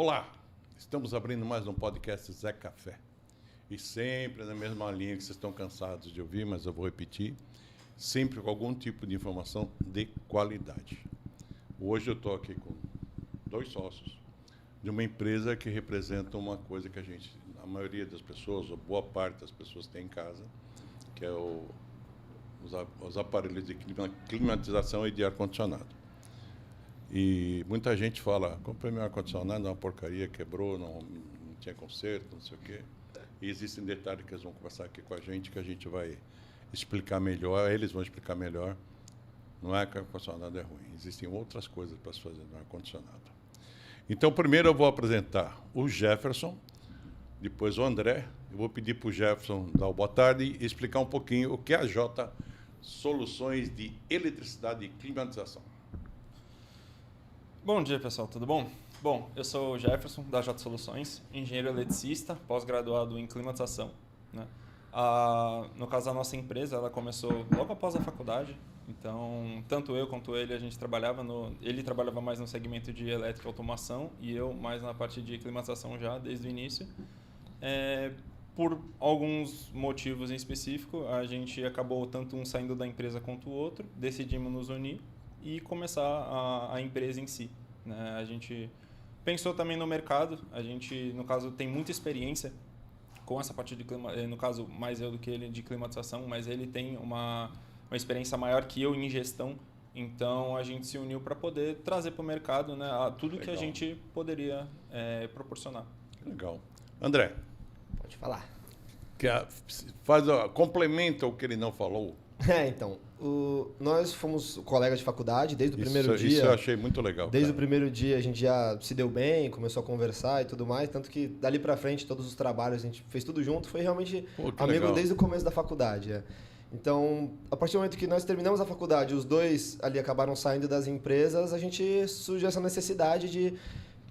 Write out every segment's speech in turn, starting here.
Olá, estamos abrindo mais um podcast Zé Café. E sempre na mesma linha que vocês estão cansados de ouvir, mas eu vou repetir, sempre com algum tipo de informação de qualidade. Hoje eu estou aqui com 2 sócios de uma empresa que representa uma coisa que a maioria das pessoas, ou boa parte das pessoas tem em casa, que é os aparelhos de climatização e de ar-condicionado. E muita gente fala, comprei meu ar-condicionado, é uma porcaria, quebrou, não tinha conserto, não sei o quê. E existem detalhes que eles vão conversar aqui com a gente, que a gente vai explicar melhor, eles vão explicar melhor. Não é que o ar-condicionado é ruim, existem outras coisas para se fazer no ar-condicionado. Então, primeiro eu vou apresentar o Jefferson, depois o André. Eu vou pedir para o Jefferson dar uma boa tarde e explicar um pouquinho o que é a J Soluções de Eletricidade e Climatização. Bom dia, pessoal, tudo bom? Bom, eu sou o Jefferson, da J Soluções, engenheiro eletricista, pós-graduado em climatização, né? No caso, a nossa empresa, ela começou logo após a faculdade, então, tanto eu quanto ele, a gente trabalhava ele trabalhava mais no segmento de elétrica e automação e eu mais na parte de climatização já desde o início. Por alguns motivos em específico, a gente acabou tanto um saindo da empresa quanto o outro, decidimos nos unir e começar a empresa em si, né? A gente pensou também no mercado, a gente, no caso, tem muita experiência com essa parte de no caso, mais eu do que ele de climatização, mas ele tem uma experiência maior que eu em gestão, então a gente se uniu para poder trazer para o mercado, né, tudo Legal. Que a gente poderia proporcionar. Legal. André. Pode falar. Complementa o que ele não falou. Então, nós fomos colegas de faculdade desde o primeiro dia. Isso eu achei muito legal. Desde o primeiro dia a gente já se deu bem, começou a conversar e tudo mais, tanto que dali pra frente todos os trabalhos a gente fez tudo junto, foi realmente amigo legal. Desde o começo da faculdade. Então, a partir do momento que nós terminamos a faculdade, os dois ali acabaram saindo das empresas, a gente surgiu essa necessidade de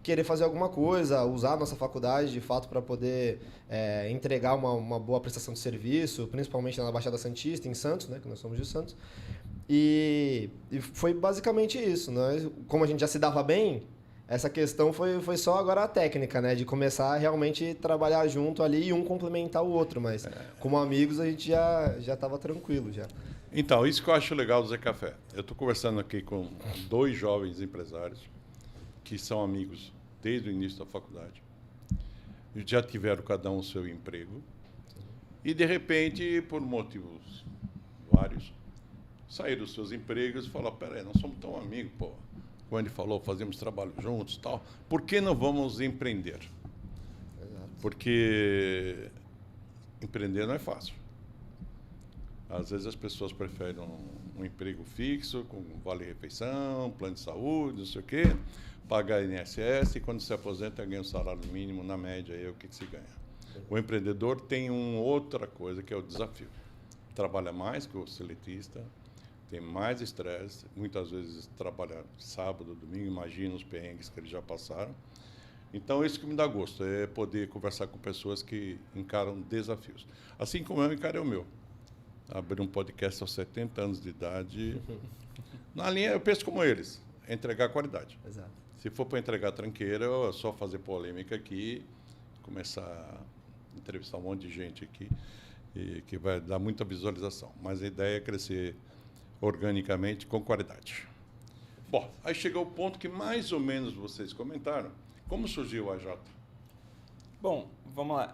querer fazer alguma coisa, usar a nossa faculdade de fato para poder entregar uma boa prestação de serviço, principalmente na Baixada Santista, em Santos, né, que nós somos de Santos. E foi basicamente isso. Como a gente já se dava bem, essa questão foi só agora a técnica, né, de começar a realmente trabalhar junto ali e um complementar o outro, mas como amigos a gente já estava tranquilo já. Então, isso que eu acho legal do Zé Café. Eu estou conversando aqui com 2 jovens empresários que são amigos desde o início da faculdade. Já tiveram cada um o seu emprego. E, de repente, por motivos vários, saíram dos seus empregos e falaram, peraí, nós somos tão amigos, pô. Como ele falou, fazemos trabalho juntos e tal. Por que não vamos empreender? Exato. Porque empreender não é fácil. Às vezes as pessoas preferem um emprego fixo, com vale-refeição, plano de saúde, não sei o quê, pagar INSS e quando se aposenta ganha um salário mínimo, na média, aí é o que se ganha. O empreendedor tem outra coisa, que é o desafio. Trabalha mais que o seletista, tem mais estresse, muitas vezes trabalha sábado, domingo, imagina os perrengues que eles já passaram. Então, isso que me dá gosto, é poder conversar com pessoas que encaram desafios. Assim como eu encarei o meu. Abri um podcast aos 70 anos de idade. Na linha, eu penso como eles, entregar qualidade. Exato. Se for para entregar tranqueira, é só fazer polêmica aqui, começar a entrevistar um monte de gente aqui, e que vai dar muita visualização. Mas a ideia é crescer organicamente com qualidade. Bom, aí chegou o ponto que mais ou menos vocês comentaram. Como surgiu a Jota? Bom, vamos lá.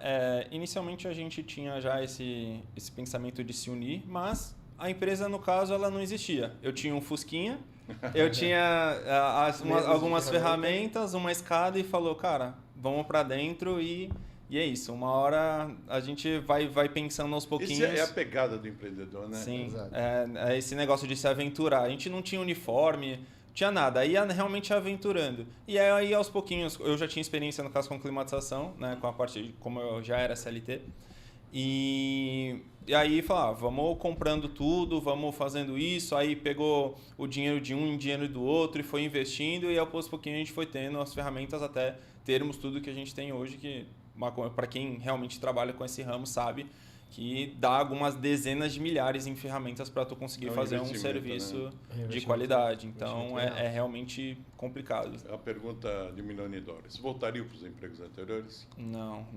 Inicialmente a gente tinha já esse pensamento de se unir, mas a empresa, no caso, ela não existia. Eu tinha um Fusquinha, eu tinha algumas ferramentas, uma escada e falou, cara, vamos para dentro e é isso. Uma hora a gente vai pensando aos pouquinhos. Isso é a pegada do empreendedor, né? Sim, é esse negócio de se aventurar. A gente não tinha uniforme, tinha nada, ia realmente aventurando. E aí, aos pouquinhos, eu já tinha experiência, no caso, com climatização, né, com a parte, como eu já era CLT. E aí, falava, vamos comprando tudo, vamos fazendo isso. Aí, pegou o dinheiro de um e o dinheiro do outro e foi investindo. E, aos pouquinhos, a gente foi tendo as ferramentas até termos tudo que a gente tem hoje, que, para quem realmente trabalha com esse ramo, sabe que dá algumas dezenas de milhares em ferramentas para tu conseguir fazer um serviço de qualidade. Então, é realmente complicado. A pergunta de $1 milhão. Você voltaria para os empregos anteriores? Não.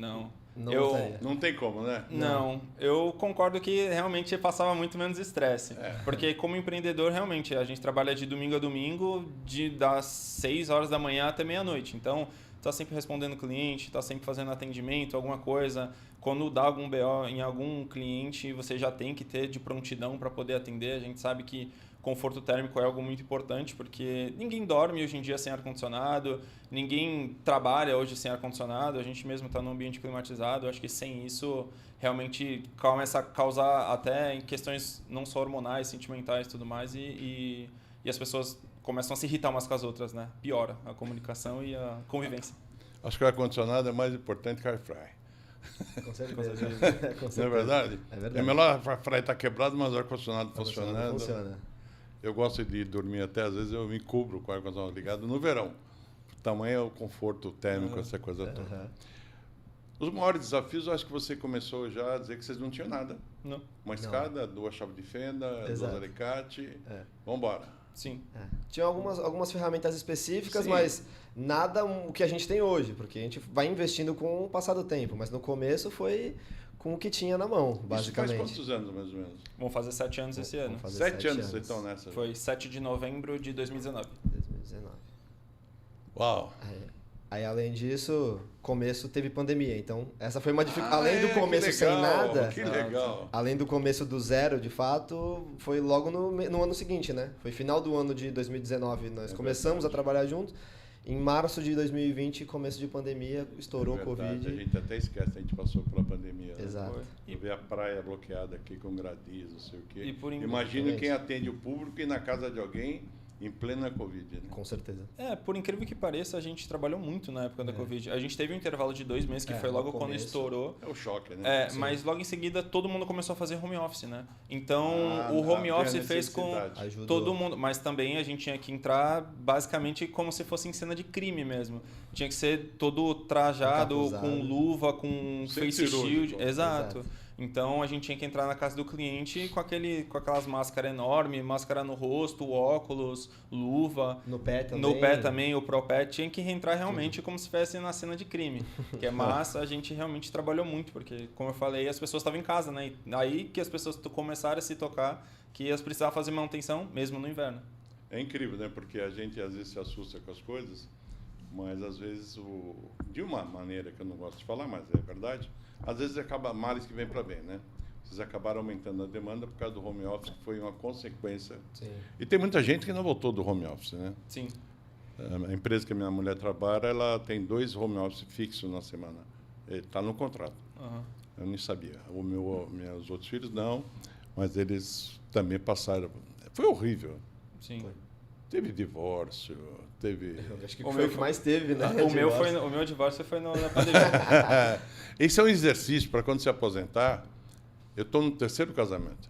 Não tem como, né? Não. Eu concordo que realmente passava muito menos estresse. Porque como empreendedor, realmente, a gente trabalha de domingo a domingo, das 6 horas da manhã até meia-noite. Então, está sempre respondendo cliente, está sempre fazendo atendimento, alguma coisa. Quando dá algum BO em algum cliente, você já tem que ter de prontidão para poder atender. A gente sabe que conforto térmico é algo muito importante, porque ninguém dorme hoje em dia sem ar-condicionado, ninguém trabalha hoje sem ar-condicionado, a gente mesmo está num ambiente climatizado. Eu acho que sem isso, realmente começa a causar até questões não só hormonais, sentimentais e tudo mais, e as pessoas começam a se irritar umas com as outras, né? Piora a comunicação e a convivência. Acho que o ar-condicionado é mais importante que o air fry. Com certeza. Não é verdade? É verdade. É melhor o air fry estar quebrado, mas o ar-condicionado funcionando. Funciona. Eu gosto de dormir até, às vezes eu me cubro com o ar-condicionado ligado no verão. O tamanho é o conforto térmico, essa coisa toda. Os maiores desafios, eu acho que você começou já a dizer que vocês não tinham nada. Não. Uma escada, 2 chaves de fenda, 2 alicates. Vamos embora. Sim. Tinha algumas ferramentas específicas, Sim. mas nada o que a gente tem hoje, porque a gente vai investindo com o passar do tempo, mas no começo foi com o que tinha na mão, basicamente. Isso faz quantos anos, mais ou menos? Vamos fazer 7 anos esse ano. 7 anos vocês estão nessa? Foi 7 de novembro de 2019. 2019. Uau! Aí, além disso, começo teve pandemia, então essa foi uma dificuldade. Além do começo sem nada, que legal. Além do começo do zero, de fato, foi logo no ano seguinte, né? Foi final do ano de 2019, nós começamos a trabalhar juntos. Em março de 2020, começo de pandemia, estourou o Covid. A gente até esquece, a gente passou pela pandemia. Exato. Né? Ver a praia bloqueada aqui com gradis, não sei o quê. Imagina quem atende o público e na casa de alguém em plena Covid. Né? Com certeza. Por incrível que pareça, a gente trabalhou muito na época da Covid. A gente teve um intervalo de 2 meses, que foi logo quando estourou. É o choque, né? Mas logo em seguida todo mundo começou a fazer home office, né? Então o home office fez com todo mundo. Mas também a gente tinha que entrar basicamente como se fosse em cena de crime mesmo. Tinha que ser todo trajado, com luva, com face shield. Exato. Então a gente tinha que entrar na casa do cliente com aquelas máscaras enormes, máscara no rosto, óculos, luva. No pé também. No pé também, o ProPet. Tinha que entrar realmente como se estivesse na cena de crime. Que é massa, a gente realmente trabalhou muito, porque, como eu falei, as pessoas estavam em casa, né? E aí que as pessoas começaram a se tocar que elas precisavam fazer manutenção mesmo no inverno. É incrível, né? Porque a gente às vezes se assusta com as coisas, mas às vezes, de uma maneira que eu não gosto de falar, mas é verdade, às vezes acaba males que vem para bem, né? Vocês acabaram aumentando a demanda por causa do home office, que foi uma consequência. Sim. E tem muita gente que não voltou do home office, né? Sim. A empresa que a minha mulher trabalha, ela tem 2 home office fixos na semana. Está no contrato. Eu nem sabia. Meus outros filhos não, mas eles também passaram. Foi horrível. Sim. Teve divórcio, teve... Acho que foi o que mais teve, né? O meu divórcio foi na pandemia. Esse é um exercício para quando se aposentar. Eu estou no 3º casamento.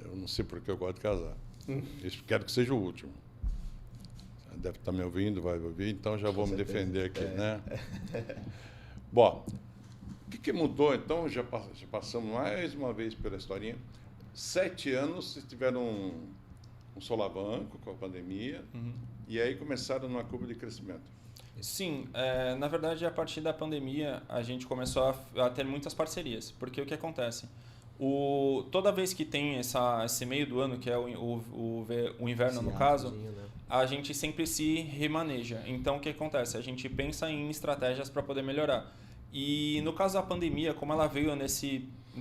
Eu não sei porque eu gosto de casar. Quero que seja o último. Deve estar me ouvindo, vai ouvir, então já vou me defender aqui, né? Bom, o que mudou, então? Já passamos mais uma vez pela historinha. 7 anos, vocês tiveram um solavanco com a pandemia, e aí começaram numa curva de crescimento. Sim, na verdade, a partir da pandemia, a gente começou a ter muitas parcerias, porque o que acontece? Toda vez que tem esse meio do ano, que é o inverno, no caso, né? A gente sempre se remaneja. Então, o que acontece? A gente pensa em estratégias para poder melhorar. E no caso da pandemia, como ela veio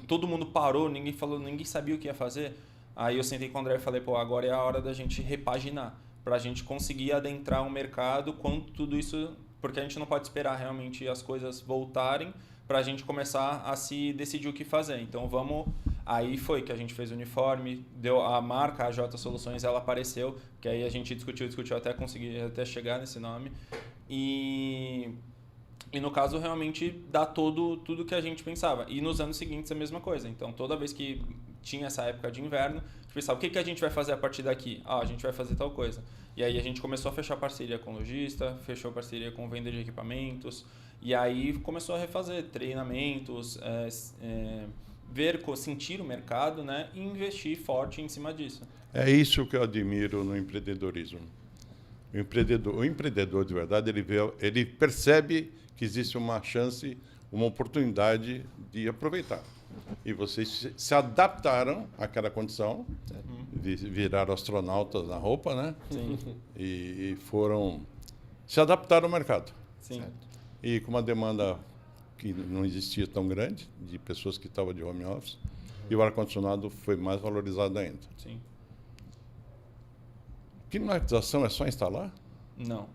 todo mundo parou, ninguém sabia o que ia fazer. Aí eu sentei com o André e falei, agora é a hora da gente repaginar, para a gente conseguir adentrar o mercado quando tudo isso, porque a gente não pode esperar realmente as coisas voltarem para a gente começar a se decidir o que fazer. Então aí foi que a gente fez o uniforme, deu a marca, a J Soluções, ela apareceu, que aí a gente discutiu até conseguir chegar nesse nome. E no caso, realmente dá tudo que a gente pensava. E nos anos seguintes a mesma coisa. Então, toda vez que tinha essa época de inverno, a gente pensava, o que a gente vai fazer a partir daqui? A gente vai fazer tal coisa. E aí a gente começou a fechar parceria com lojista, fechou parceria com venda de equipamentos, e aí começou a refazer treinamentos, sentir o mercado, né, e investir forte em cima disso. É isso que eu admiro no empreendedorismo. O empreendedor de verdade, ele percebe que existe uma chance, uma oportunidade de aproveitar. E vocês se adaptaram àquela condição, viraram astronautas na roupa, né? Sim. E se adaptaram ao mercado. Sim. E com uma demanda que não existia tão grande, de pessoas que estavam de home office, e o ar-condicionado foi mais valorizado ainda. Sim. Climatização é só instalar? Não.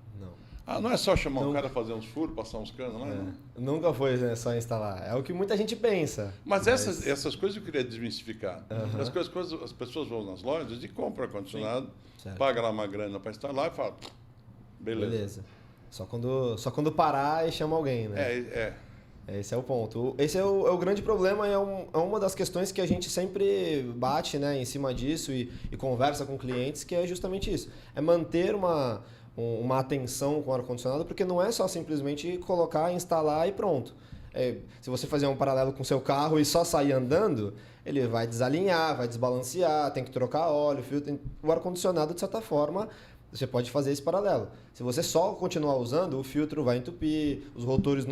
Não é só chamar um cara, fazer uns furos, passar uns canos, não é? Não. Nunca foi, né, só instalar. É o que muita gente pensa. Mas essas coisas eu queria desmistificar. As pessoas vão nas lojas e compram ar-condicionado, pagam lá uma grana para instalar e falam, beleza. Só quando parar e chama alguém, né? Esse é o ponto. Esse é o grande problema e é uma das questões que a gente sempre bate, né, em cima disso e conversa com clientes, que é justamente isso. É manter uma atenção com o ar-condicionado, porque não é só simplesmente colocar, instalar e pronto. Se você fazer um paralelo com o seu carro e só sair andando, ele vai desalinhar, vai desbalancear, tem que trocar óleo, filtro. O ar-condicionado, de certa forma, você pode fazer esse paralelo. Se você só continuar usando, o filtro vai entupir, os rotores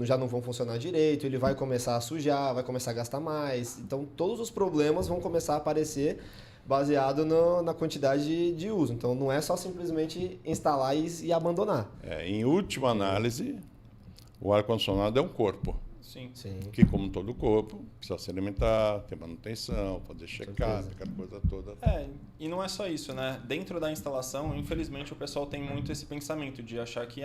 já não vão funcionar direito, ele vai começar a sujar, vai começar a gastar mais. Então, todos os problemas vão começar a aparecer baseado na quantidade de uso. Então, não é só simplesmente instalar e abandonar. Em última análise, o ar-condicionado é um corpo. Sim. Que, como todo corpo, precisa se alimentar, ter manutenção, fazer check-up, aquela coisa toda. E não é só isso, né? Dentro da instalação, infelizmente, o pessoal tem muito esse pensamento de achar que,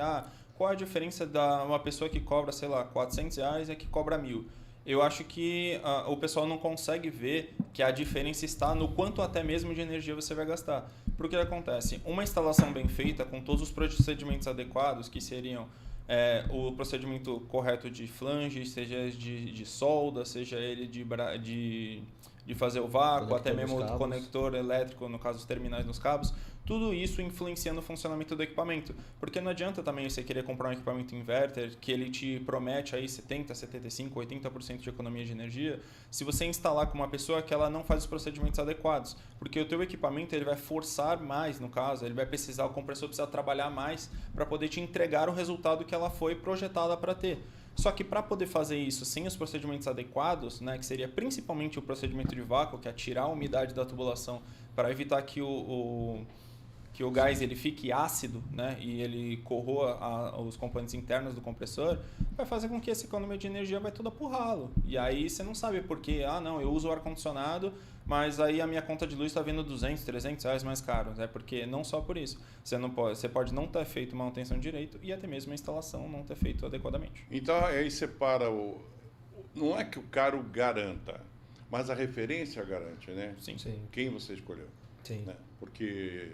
qual a diferença da uma pessoa que cobra, sei lá, R$400 e a que cobra 1.000? Eu acho que o pessoal não consegue ver que a diferença está no quanto até mesmo de energia você vai gastar. Porque acontece? Uma instalação bem feita, com todos os procedimentos adequados, que seriam o procedimento correto de flange, seja de solda, seja ele de fazer o vácuo, até mesmo o conector elétrico, no caso os terminais nos cabos, tudo isso influencia no funcionamento do equipamento. Porque não adianta também você querer comprar um equipamento inverter que ele te promete aí 70%, 75%, 80% de economia de energia, se você instalar com uma pessoa que ela não faz os procedimentos adequados. Porque o teu equipamento ele vai forçar mais, no caso, o compressor precisa trabalhar mais para poder te entregar o resultado que ela foi projetada para ter. Só que para poder fazer isso sem os procedimentos adequados, né, que seria principalmente o procedimento de vácuo, que é tirar a umidade da tubulação para evitar que o gás ele fique ácido, né, e ele corroa os componentes internos do compressor, vai fazer com que essa economia de energia vai toda pro ralo. E aí você não sabe por quê. Não, eu uso o ar-condicionado, mas aí a minha conta de luz está vindo R$200, R$300 mais caro. Porque não só por isso. Você pode não ter feito manutenção direito e até mesmo a instalação não ter feito adequadamente. Então aí separa não é que o cara o garanta, mas a referência garante, né? Sim. Quem você escolheu. Sim. Né? Porque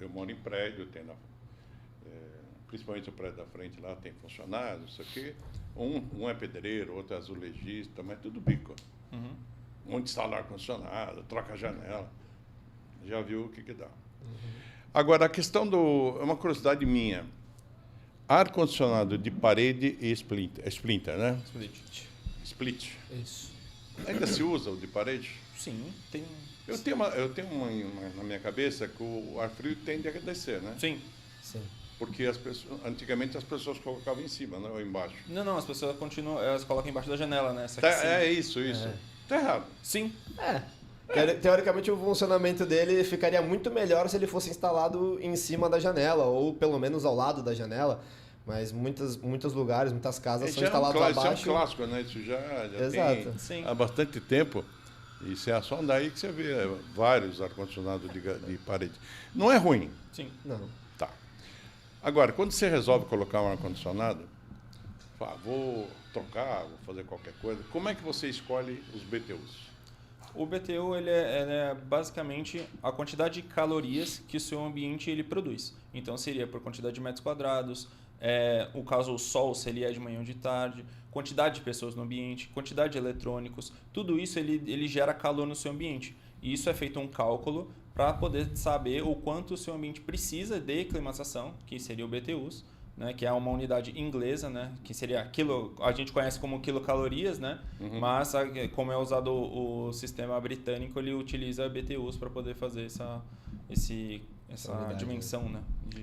eu moro em prédio, principalmente o prédio da frente lá tem funcionários, isso aqui. Um é pedreiro, outro é azulejista, mas tudo bico. Onde instala ar-condicionado, troca a janela. Já viu o que dá. Agora, a questão é uma curiosidade minha. Ar-condicionado de parede e splinter, né? Split. Isso. Ainda se usa o de parede? Sim, tem... Eu tenho uma na minha cabeça que o ar frio tende a descer, né? Sim. Porque antigamente as pessoas colocavam em cima, não, ou embaixo. Não, as pessoas elas colocam embaixo da janela, né? Isso. Tá errado. Sim. Teoricamente, o funcionamento dele ficaria muito melhor se ele fosse instalado em cima da janela, ou pelo menos ao lado da janela. Mas muitos lugares, muitas casas são instalados abaixo. Isso é um clássico, né? Isso já tem há bastante tempo. Isso é só andar aí que você vê vários ar-condicionados de parede. Não é ruim. Sim. Não. Tá. Agora, quando você resolve colocar um ar-condicionado, vou trocar, vou fazer qualquer coisa, como é que você escolhe os BTUs? O BTU ele é basicamente a quantidade de calorias que o seu ambiente ele produz. Então, seria por quantidade de metros quadrados, o caso o sol, se ele é de manhã ou de tarde, quantidade de pessoas no ambiente, quantidade de eletrônicos, tudo isso ele gera calor no seu ambiente. E isso é feito um cálculo para poder saber o quanto o seu ambiente precisa de climatização, que seria o BTUs, né, que é uma unidade inglesa, né, que seria quilo, a gente conhece como quilocalorias, né, mas como é usado o sistema britânico, ele utiliza BTUs para poder fazer essa unidade, dimensão, né?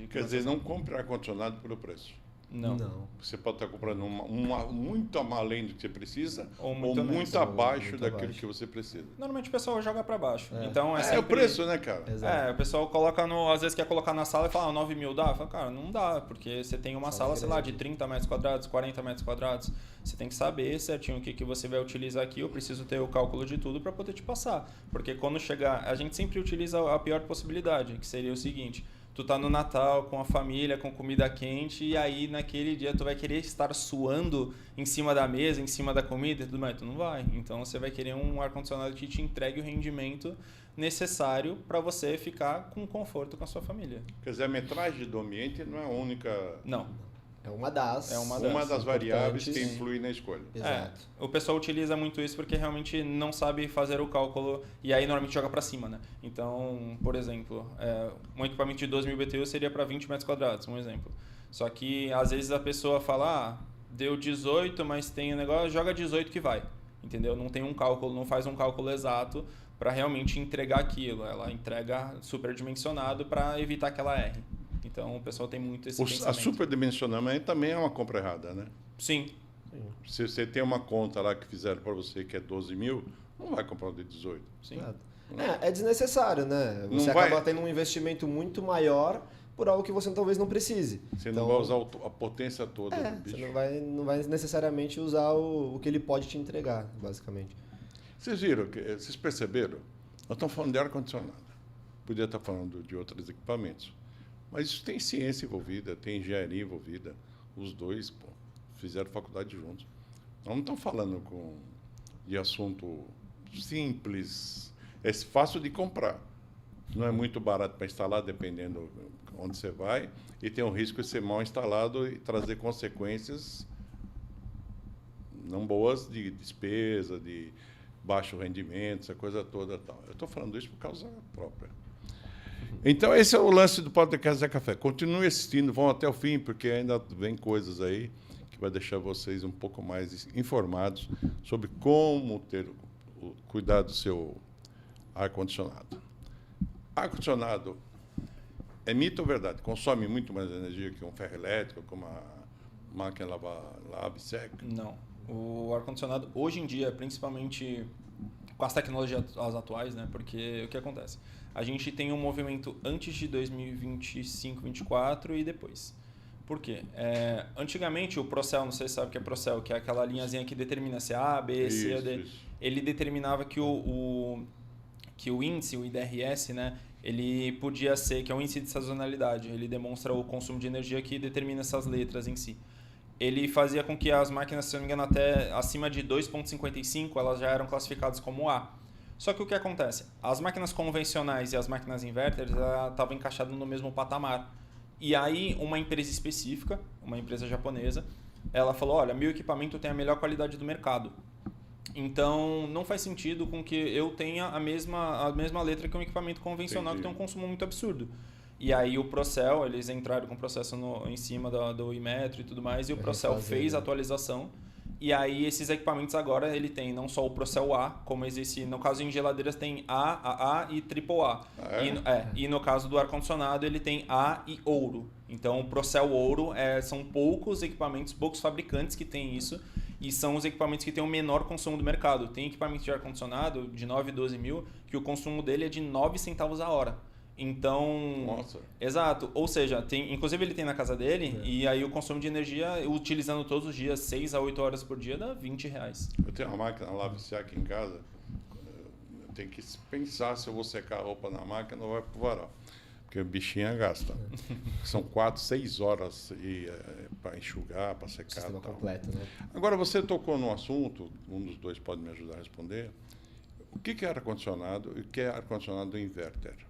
Quer dizer, não compre ar-condicionado pelo preço. Não. Você pode estar comprando muito além do que você precisa Ou muito abaixo muito daquilo abaixo. que você precisa. Normalmente o pessoal joga para baixo. Então É o preço, né, cara? Exato. O pessoal coloca às vezes quer colocar na sala e fala, 9 mil dá? Fala, cara, não dá, porque você tem uma sala, sei lá, de 30 metros quadrados, 40 metros quadrados. Você tem que saber certinho o que você vai utilizar aqui. Eu preciso ter o cálculo de tudo para poder te passar. Porque quando chegar, a gente sempre utiliza a pior possibilidade, que seria o seguinte: tu tá no Natal com a família, com comida quente, e aí naquele dia tu vai querer estar suando em cima da mesa, em cima da comida e tudo mais. Tu não vai. Então você vai querer um ar-condicionado que te entregue o rendimento necessário para você ficar com conforto com a sua família. Quer dizer, a metragem do ambiente não é a única... Não. É uma das. Uma das variáveis que importantes. influi na escolha. Exato. O pessoal utiliza muito isso porque realmente não sabe fazer o cálculo e aí normalmente joga para cima, né? Então, por exemplo, um equipamento de 2.000 BTU seria para 20 metros quadrados, um exemplo. Só que às vezes a pessoa fala, deu 18, mas tem um negócio, joga 18 que vai, entendeu? Não tem um cálculo, não faz um cálculo exato para realmente entregar aquilo. Ela entrega superdimensionado para evitar que ela erre. Então o pessoal tem muito esse pensamento. A superdimensionamento também é uma compra errada, né? Sim. Se você tem uma conta lá que fizeram para você que é 12 mil, não vai comprar um de 18. Sim. É desnecessário, né? Você acaba tendo um investimento muito maior por algo que você talvez não precise. Você não vai usar a potência toda do bicho. Você não vai necessariamente usar o que ele pode te entregar, basicamente. Vocês viram, vocês perceberam? Nós estamos falando de ar-condicionado. Podia estar falando de outros equipamentos. Mas isso tem ciência envolvida, tem engenharia envolvida. Os dois fizeram faculdade juntos. Nós não estamos falando de assunto simples. É fácil de comprar. Não é muito barato para instalar, dependendo onde você vai. E tem o risco de ser mal instalado e trazer consequências não boas de despesa, de baixo rendimento, essa coisa toda. Tal. Eu estou falando isso por causa própria. Então, esse é o lance do podcast Zé Café. Continue assistindo, vão até o fim, porque ainda vem coisas aí que vai deixar vocês um pouco mais informados sobre como cuidar do seu ar-condicionado. Ar-condicionado é mito ou verdade? Consome muito mais energia que um ferro elétrico, como a máquina lava e seca? Não. O ar-condicionado, hoje em dia, principalmente com as tecnologias atuais, né? Porque o que acontece? A gente tem um movimento antes de 2025, 2024 e depois. Por quê? Antigamente o Procel, não sei se sabe o que é Procel, que é aquela linhazinha que determina se é A, B, C ou D. Isso. Ele determinava que o índice, o IDRS, né? Ele podia ser, que é um índice de sazonalidade, ele demonstra o consumo de energia que determina essas letras em si. Ele fazia com que as máquinas, se não me engano, até acima de 2,55, elas já eram classificadas como A. Só que o que acontece? As máquinas convencionais e as máquinas inverters estavam encaixadas no mesmo patamar. E aí, uma empresa específica, uma empresa japonesa, ela falou, olha, meu equipamento tem a melhor qualidade do mercado. Então, não faz sentido com que eu tenha a mesma letra que um equipamento convencional. Entendi. Que tem um consumo muito absurdo. E aí o Procel, eles entraram com o processo em cima do Inmetro e tudo mais, e o Procel fez a atualização. E aí esses equipamentos agora, ele tem não só o Procel A, como existe, no caso em geladeiras tem A, AA e AAA. E no caso do ar-condicionado ele tem A e Ouro. Então o Procel Ouro são poucos equipamentos, poucos fabricantes que têm isso, e são os equipamentos que têm o menor consumo do mercado. Tem equipamento de ar-condicionado de 9, 12 mil, que o consumo dele é de 9 centavos a hora. Então, nossa. Exato, ou seja, inclusive ele tem na casa dele e aí o consumo de energia, utilizando todos os dias, 6 a 8 horas por dia, dá R$20. Eu tenho uma máquina lava-seca aqui em casa, eu tenho que pensar se eu vou secar a roupa na máquina ou vai pro varal, porque o bichinho gasta. São 4, 6 horas para enxugar, para secar. Sistema completo, né? Agora, você tocou no assunto, um dos dois pode me ajudar a responder, o que é ar-condicionado e o que é ar-condicionado inverter?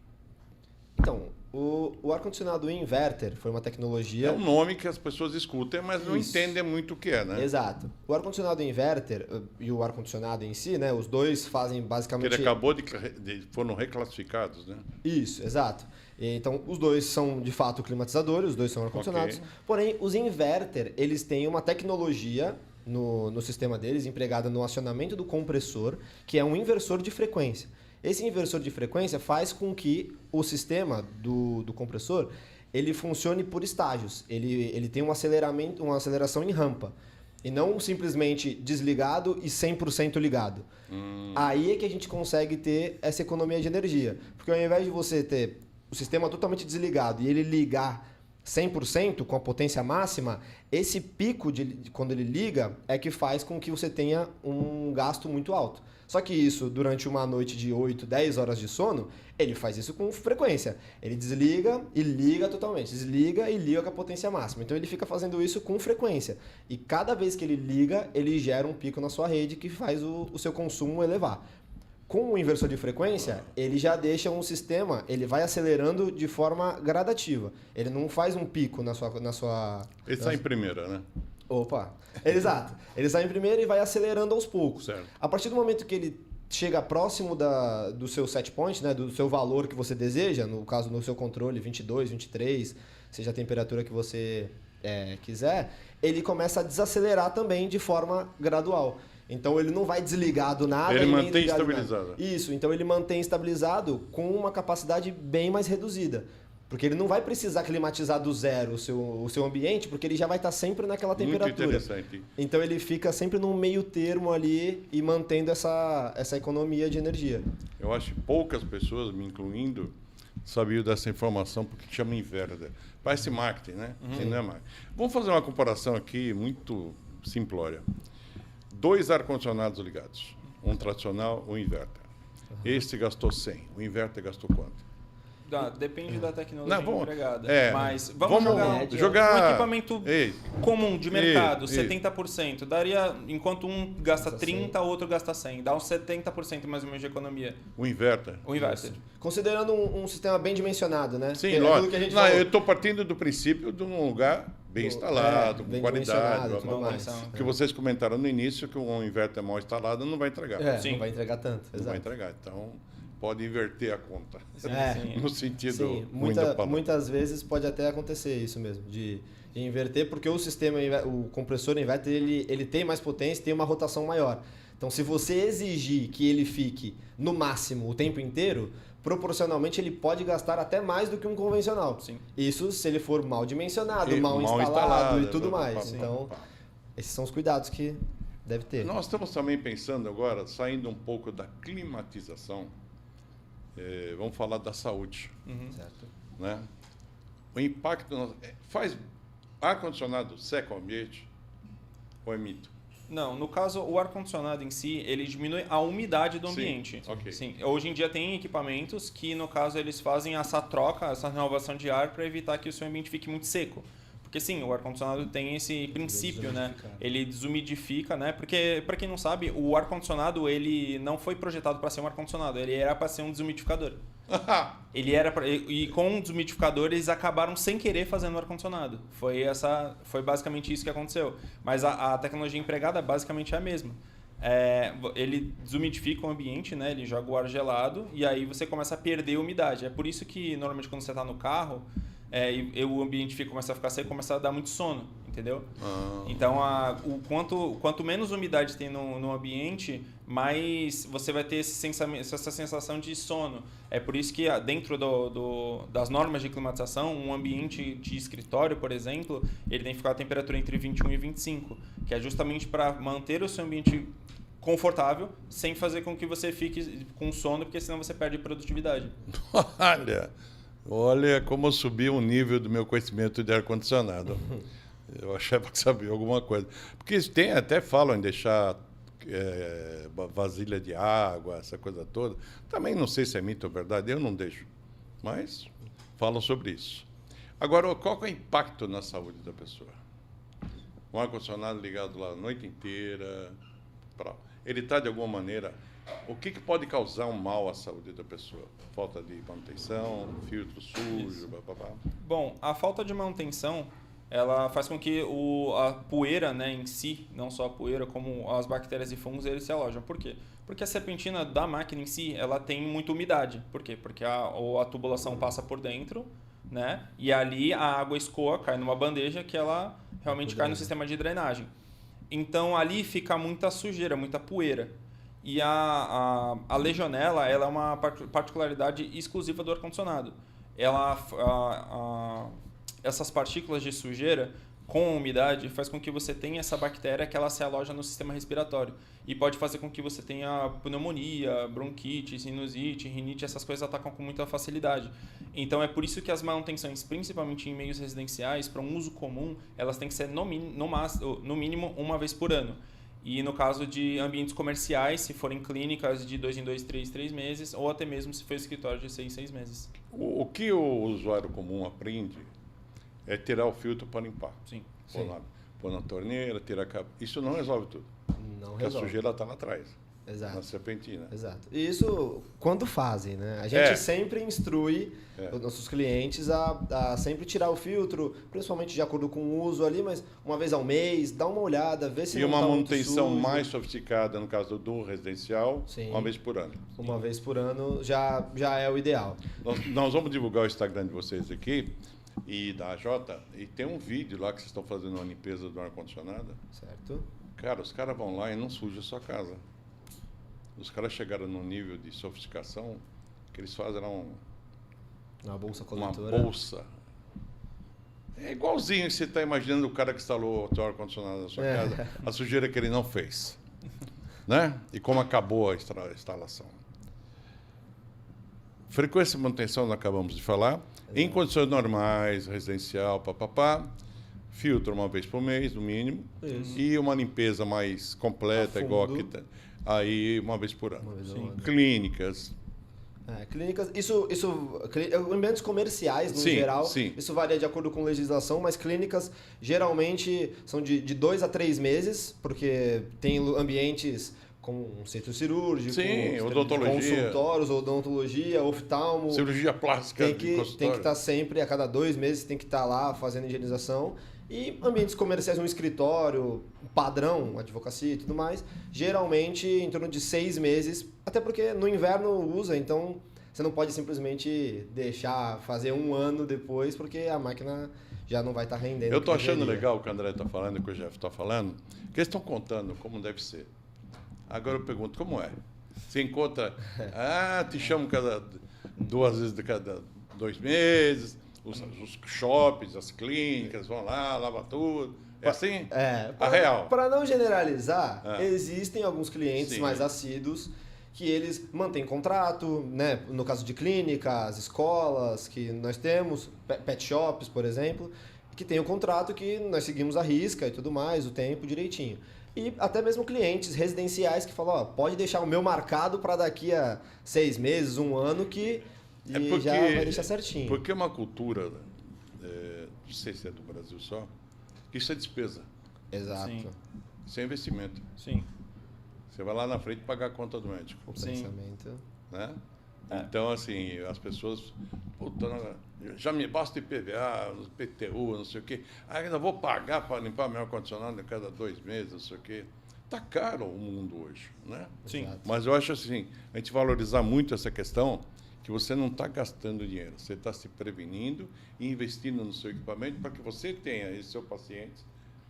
Então, o o ar-condicionado inverter foi uma tecnologia... É um nome que as pessoas escutam, mas não entendem muito o que é, né? Exato. O ar-condicionado inverter e o ar-condicionado em si, né? Os dois fazem basicamente... Ele acabou foram reclassificados, né? Isso, exato. Então, os dois são, de fato, climatizadores, os dois são ar-condicionados. Okay. Porém, os inverter, eles têm uma tecnologia no sistema deles, empregada no acionamento do compressor, que é um inversor de frequência. Esse inversor de frequência faz com que o sistema do compressor ele funcione por estágios. Ele tem uma aceleração em rampa. E não simplesmente desligado e 100% ligado. Aí é que a gente consegue ter essa economia de energia. Porque ao invés de você ter o sistema totalmente desligado e ele ligar 100% com a potência máxima, esse pico quando ele liga é que faz com que você tenha um gasto muito alto. Só que isso, durante uma noite de 8, 10 horas de sono, ele faz isso com frequência. Ele desliga e liga totalmente. Desliga e liga com a potência máxima. Então ele fica fazendo isso com frequência. E cada vez que ele liga, ele gera um pico na sua rede que faz o seu consumo elevar. Com o inversor de frequência, ele já deixa um sistema, ele vai acelerando de forma gradativa. Ele não faz um pico na sua... Ele sai em primeira, né? Opa, exato. Ele sai em primeira e vai acelerando aos poucos. Certo. A partir do momento que ele chega próximo do seu set point, né, do seu valor que você deseja, no caso no seu controle 22, 23, seja a temperatura que você quiser, ele começa a desacelerar também de forma gradual. Então ele não vai desligar do nada. Ele mantém estabilizado. Isso, então ele mantém estabilizado com uma capacidade bem mais reduzida. Porque ele não vai precisar climatizar do zero o seu ambiente, porque ele já vai estar sempre naquela temperatura. Muito interessante. Então ele fica sempre num meio termo ali e mantendo essa economia de energia. Eu acho que poucas pessoas, me incluindo, sabiam dessa informação, porque chama inverter. Parece marketing, né? Não é marketing. Vamos fazer uma comparação aqui muito simplória. 2 ar-condicionados ligados. Um tradicional, um inverter. Este gastou 100. O inverter gastou quanto? Depende da tecnologia empregada. Mas vamos jogar um equipamento comum de mercado, 70%. Daria, enquanto um gasta 30%, o outro gasta 100%. Dá uns 70% mais ou menos de economia. O inverter? O inverter. Considerando um sistema bem dimensionado, né? Sim, lógico. Eu estou partindo do princípio de um lugar bem instalado, com qualidade. Porque vocês comentaram no início que um inverter mal instalado não vai entregar. Não vai entregar tanto. Não vai entregar. Então... pode inverter a conta. Sim. No sentido... Sim, muitas vezes pode até acontecer isso mesmo, de inverter, porque o compressor inverter, ele tem mais potência, tem uma rotação maior. Então, se você exigir que ele fique no máximo o tempo inteiro, proporcionalmente ele pode gastar até mais do que um convencional. Sim. Isso se ele for mal dimensionado, mal instalado e tudo mais. Então, esses são os cuidados que deve ter. Nós estamos também pensando agora, saindo um pouco da climatização, vamos falar da saúde. Certo. Né? O impacto... faz ar-condicionado seca o ambiente ou é mito? Não, no caso, o ar-condicionado em si, ele diminui a umidade do ambiente. Okay. Sim. Hoje em dia tem equipamentos que, no caso, eles fazem essa troca, essa renovação de ar para evitar que o seu ambiente fique muito seco. Porque sim, o ar-condicionado tem esse princípio, né? Ele desumidifica, né? Porque, para quem não sabe, o ar-condicionado ele não foi projetado para ser um ar-condicionado, ele era para ser um desumidificador. E com um desumidificador eles acabaram sem querer fazendo ar-condicionado. Foi basicamente isso que aconteceu. Mas a tecnologia empregada basicamente é a mesma. Ele desumidifica o ambiente, né? Ele joga o ar gelado e aí você começa a perder a umidade. É por isso que normalmente quando você está no carro e o ambiente começa a ficar seco, começa a dar muito sono, entendeu? Então, quanto menos umidade tem no ambiente, mais você vai ter essa sensação de sono. É por isso que dentro das normas de climatização, um ambiente de escritório, por exemplo, ele tem que ficar a temperatura entre 21 e 25, que é justamente para manter o seu ambiente confortável, sem fazer com que você fique com sono, porque senão você perde produtividade. Olha como subiu o nível do meu conhecimento de ar-condicionado. Eu achava que sabia alguma coisa. Porque até falam em deixar vasilha de água, essa coisa toda. Também não sei se é mito ou verdade, eu não deixo. Mas falam sobre isso. Agora, qual é o impacto na saúde da pessoa? Um ar-condicionado ligado lá a noite inteira. Ele está, de alguma maneira, O que pode causar um mal à saúde da pessoa? Falta de manutenção, filtro sujo, blá. Bom, a falta de manutenção, ela faz com que a poeira, né, em si, não só a poeira, como as bactérias e fungos, eles se alojam. Por quê? Porque a serpentina da máquina em si, ela tem muita umidade. Por quê? Porque a tubulação passa por dentro, né? E ali a água escoa, cai numa bandeja que ela realmente cai no sistema de drenagem. Então ali fica muita sujeira, muita poeira. E a legionela, ela é uma particularidade exclusiva do ar-condicionado. Essas partículas de sujeira com umidade faz com que você tenha essa bactéria que ela se aloja no sistema respiratório e pode fazer com que você tenha pneumonia, bronquite, sinusite, rinite, essas coisas atacam com muita facilidade. Então é por isso que as manutenções, principalmente em meios residenciais, para um uso comum, elas têm que ser no mínimo uma vez por ano. E no caso de ambientes comerciais, se forem clínicas, de 2 em 2, 3 meses, ou até mesmo se for escritório de 6 em 6 meses. O que o usuário comum aprende é tirar o filtro para limpar. Sim. Pôr na torneira, tirar a capa. Isso não resolve tudo. Não porque resolve. a sujeira está lá atrás. Exato. Na serpentina. Exato. E isso quando fazem, né? A gente sempre instrui os nossos clientes a sempre tirar o filtro, principalmente de acordo com o uso ali, mas uma vez ao mês, dá uma olhada, vê se e não uma tá manutenção muito sujo. mais sofisticada, no caso do residencial, Sim. uma vez por ano. Uma vez por ano já é o ideal. Nós vamos divulgar o Instagram de vocês aqui e da Jota, e tem um vídeo lá que vocês estão fazendo uma limpeza do ar-condicionado. Certo? Cara, os caras vão lá e não sujam a sua casa. Os caras chegaram num nível de sofisticação que eles fazem Uma bolsa uma coletora. bolsa. É igualzinho que você está imaginando o cara que instalou o teu ar-condicionado na sua casa, a sujeira que ele não fez. Né? E como acabou a instalação. Frequência de manutenção, nós acabamos de falar. Em condições normais, residencial, filtro uma vez por mês, no mínimo. Isso. E uma limpeza mais completa, A igual fundo. aqui. Aí, uma vez por ano. Uma vez ao Sim. ano. Clínicas. Clínicas, ambientes comerciais no Sim, geral, sim. isso varia de acordo com legislação, mas clínicas geralmente são de 2 a 3 meses, porque tem ambientes como um centro cirúrgico, Sim, odontologia. consultórios, odontologia, oftalmo. Cirurgia plástica. Tem que consultório. estar sempre, a cada 2 meses, tem que estar lá fazendo higienização. E ambientes comerciais, um escritório, padrão, advocacia e tudo mais, geralmente em torno de 6 meses, até porque no inverno usa, então você não pode simplesmente deixar fazer um ano depois, porque a máquina já não vai estar rendendo. Eu estou o que achando deveria. legal o que o André está falando e o que o Jeff está falando, que eles estão contando como deve ser. Agora eu pergunto, como é? Você encontra, te chamo 2 vezes de cada 2 meses, os shoppings, as clínicas vão lá, lava tudo. É assim? A real. Para não generalizar, existem alguns clientes Sim. mais assíduos que eles mantêm contrato, né? No caso de clínicas, escolas que nós temos, pet shops, por exemplo, que tem o contrato que nós seguimos a risca e tudo mais, o tempo direitinho. E até mesmo clientes residenciais que falam, pode deixar o meu marcado para daqui a 6 meses, 1 ano, que já vai deixar certinho. Porque é uma cultura, não sei se é do Brasil só, que isso é despesa, Exato. Sim. isso é investimento. Sim. Você vai lá na frente pagar a conta do médico. O Sim. pensamento. Né? Então, assim, as pessoas, já me basta IPVA, PTU, não sei o quê, ainda vou pagar para limpar meu ar-condicionado a cada 2 meses, não sei o quê. Está caro o mundo hoje, né? Sim. Exato. Mas eu acho assim, a gente valorizar muito essa questão, que você não está gastando dinheiro, você está se prevenindo e investindo no seu equipamento para que você tenha esse seu paciente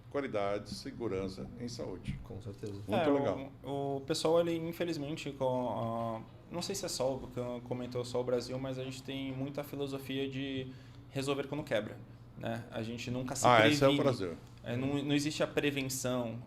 qualidade, segurança em saúde. Com certeza. Muito legal. O pessoal, ele, infelizmente, não sei se é só, porque comentou só o Brasil, mas a gente tem muita filosofia de resolver quando quebra. Né? A gente nunca se previne. Esse é o Brasil. Não existe a prevenção,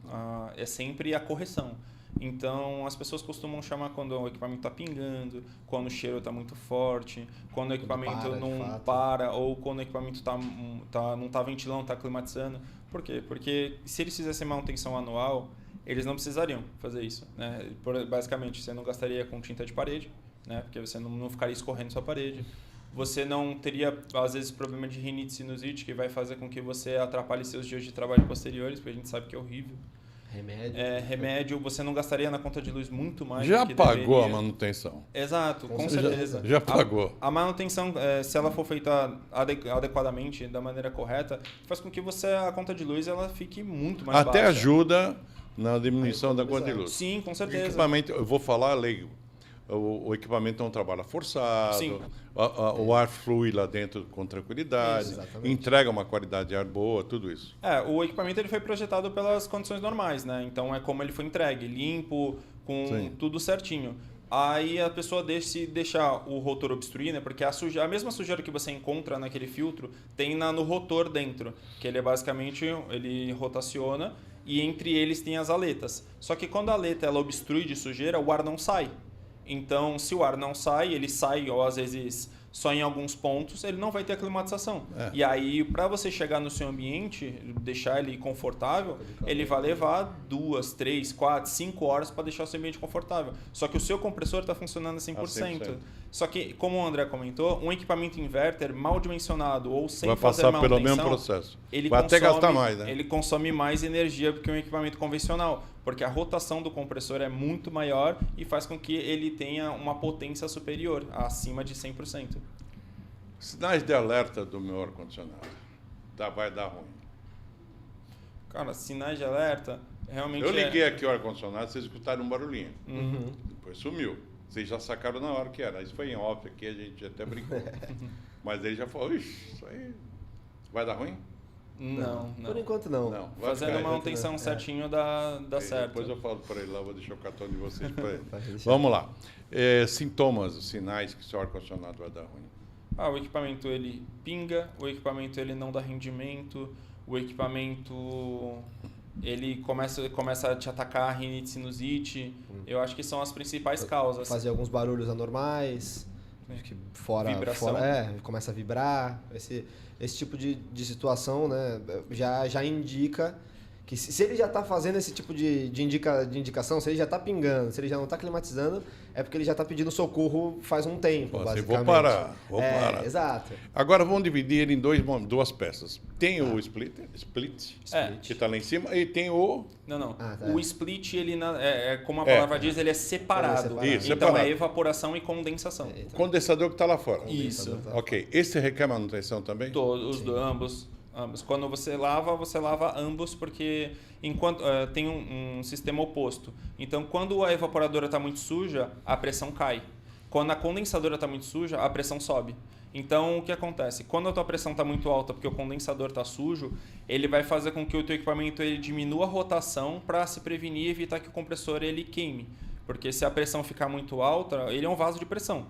é sempre a correção. Então, as pessoas costumam chamar quando o equipamento está pingando, quando o cheiro está muito forte, quando o equipamento não para, ou quando o equipamento não está ventilando, está climatizando. Por quê? Porque se eles fizessem manutenção anual, eles não precisariam fazer isso. Né? Basicamente, você não gastaria com tinta de parede, né? Porque você não ficaria escorrendo sua parede. Você não teria, às vezes, problema de rinite e sinusite, que vai fazer com que você atrapalhe seus dias de trabalho posteriores, porque a gente sabe que é horrível. remédio, você não gastaria na conta de luz muito mais Já do que pagou deveria. a manutenção. Exato, com certeza. Já pagou. A manutenção, se ela for feita adequadamente, da maneira correta, faz com que a conta de luz ela fique muito mais Até baixa. ajuda na diminuição da conta de luz. Sim, com O certeza. equipamento, eu vou falar leigo. O equipamento não trabalha forçado, Sim. o ar flui lá dentro com tranquilidade, entrega uma qualidade de ar boa, tudo isso. O equipamento ele foi projetado pelas condições normais, né? Então é como ele foi entregue, limpo, com tudo certinho. Aí a pessoa deixar o rotor obstruir, né? Porque a mesma sujeira que você encontra naquele filtro tem no rotor dentro, que ele é basicamente, ele rotaciona e entre eles tem as aletas. Só que quando a aleta ela obstrui de sujeira, o ar não sai. Então, se o ar não sai, ele sai, ou às vezes só em alguns pontos, ele não vai ter a climatização. E aí, para você chegar no seu ambiente, deixar ele confortável, ele vai levar 2, 3, 4, 5 horas para deixar o seu ambiente confortável. Só que o seu compressor está funcionando a 100%. Só que, como o André comentou, um equipamento inverter mal dimensionado ou sem fazer manutenção... Vai passar pelo mesmo processo. Ele vai até gastar mais, né? Ele consome mais energia do que um equipamento convencional, porque a rotação do compressor é muito maior e faz com que ele tenha uma potência superior, acima de 100%. Sinais de alerta do meu ar-condicionado. Vai dar ruim. Cara, sinais de alerta, realmente Eu liguei aqui o ar-condicionado, vocês escutaram um barulhinho. Uhum. Depois sumiu. Vocês já sacaram na hora que era. Isso foi em off aqui, a gente até brincou. Mas ele já falou, isso aí vai dar ruim? Não. Por enquanto não. Fazendo a manutenção certinho dá certo. Depois eu falo para ele lá, vou deixar o cartão de vocês para ele. Vamos lá. Sintomas, sinais que seu ar-condicionado vai dar ruim. O equipamento ele pinga, o equipamento ele não dá rendimento, o equipamento ele começa a te atacar rinite, sinusite. Eu acho que são as principais causas. Fazer alguns barulhos anormais, vibração. Começa a vibrar. Esse tipo de situação, né, já indica que se ele já está fazendo esse tipo de indicação, se ele já está pingando, se ele já não está climatizando, é porque ele já está pedindo socorro faz um tempo, basicamente. Vou parar. Exato. Agora vamos dividir ele em duas peças. Tem o split, que está lá em cima, e tem o... Não. O split, ele como a palavra diz, ele é separado. Isso, então separado. é evaporação e condensação. O condensador que está lá fora. Isso. Ok. Esse requer manutenção também? Todos, ambos. Quando você lava ambos, porque enquanto tem um sistema oposto. Então, quando a evaporadora está muito suja, a pressão cai. Quando a condensadora está muito suja, a pressão sobe. Então, o que acontece? Quando a tua pressão está muito alta porque o condensador está sujo, ele vai fazer com que o teu equipamento ele diminua a rotação para se prevenir e evitar que o compressor ele queime. Porque se a pressão ficar muito alta, ele é um vaso de pressão.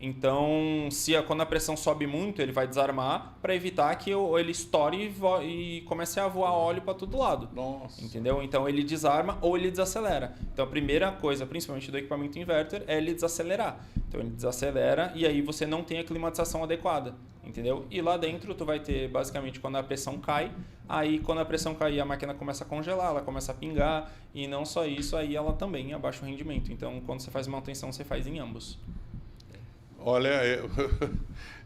Então, quando a pressão sobe muito, ele vai desarmar para evitar que ele estoure e comece a voar óleo para todo lado. Nossa. Entendeu? Então, ele desarma ou ele desacelera. Então, a primeira coisa, principalmente do equipamento inverter, é ele desacelerar. Então, ele desacelera e aí você não tem a climatização adequada. Entendeu? E lá dentro, tu vai ter, basicamente, quando a pressão cai, aí quando a pressão cair, a máquina começa a congelar, ela começa a pingar e não só isso, aí ela também abaixa o rendimento. Então, quando você faz manutenção, você faz em ambos. Olha,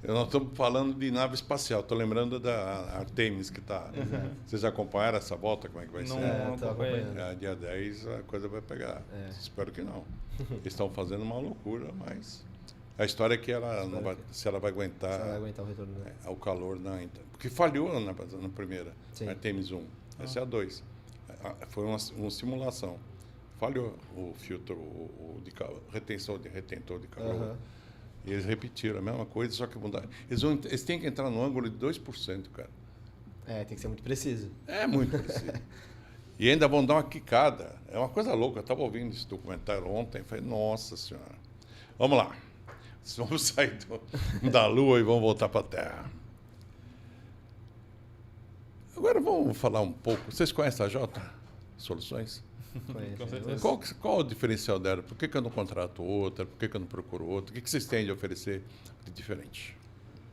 nós estamos falando de nave espacial. Estou lembrando da Artemis que está. Vocês já acompanharam essa volta? Como é que vai ser? Não acompanhando. Dia 10 a coisa vai pegar. Espero que não. Eles estão fazendo uma loucura, mas a história é que ela não vai, se ela vai aguentar, se ela vai aguentar o retorno, né? O calor. Porque falhou na primeira, Artemis 1. Essa é a 2. Foi uma simulação. Falhou o filtro, retentor de calor. E eles repetiram a mesma coisa, só que mudaram. Eles têm que entrar no ângulo de 2%, cara. Tem que ser muito preciso. É muito preciso. E ainda vão dar uma quicada. É uma coisa louca. Eu estava ouvindo esse documentário ontem e falei, nossa senhora. Vamos lá. Vamos sair da Lua e vamos voltar para a Terra. Agora vamos falar um pouco. Vocês conhecem a J Soluções? Com certeza. Qual o diferencial dela? Por que eu não contrato outra? Por que eu não procuro outra? O que vocês têm de oferecer de diferente?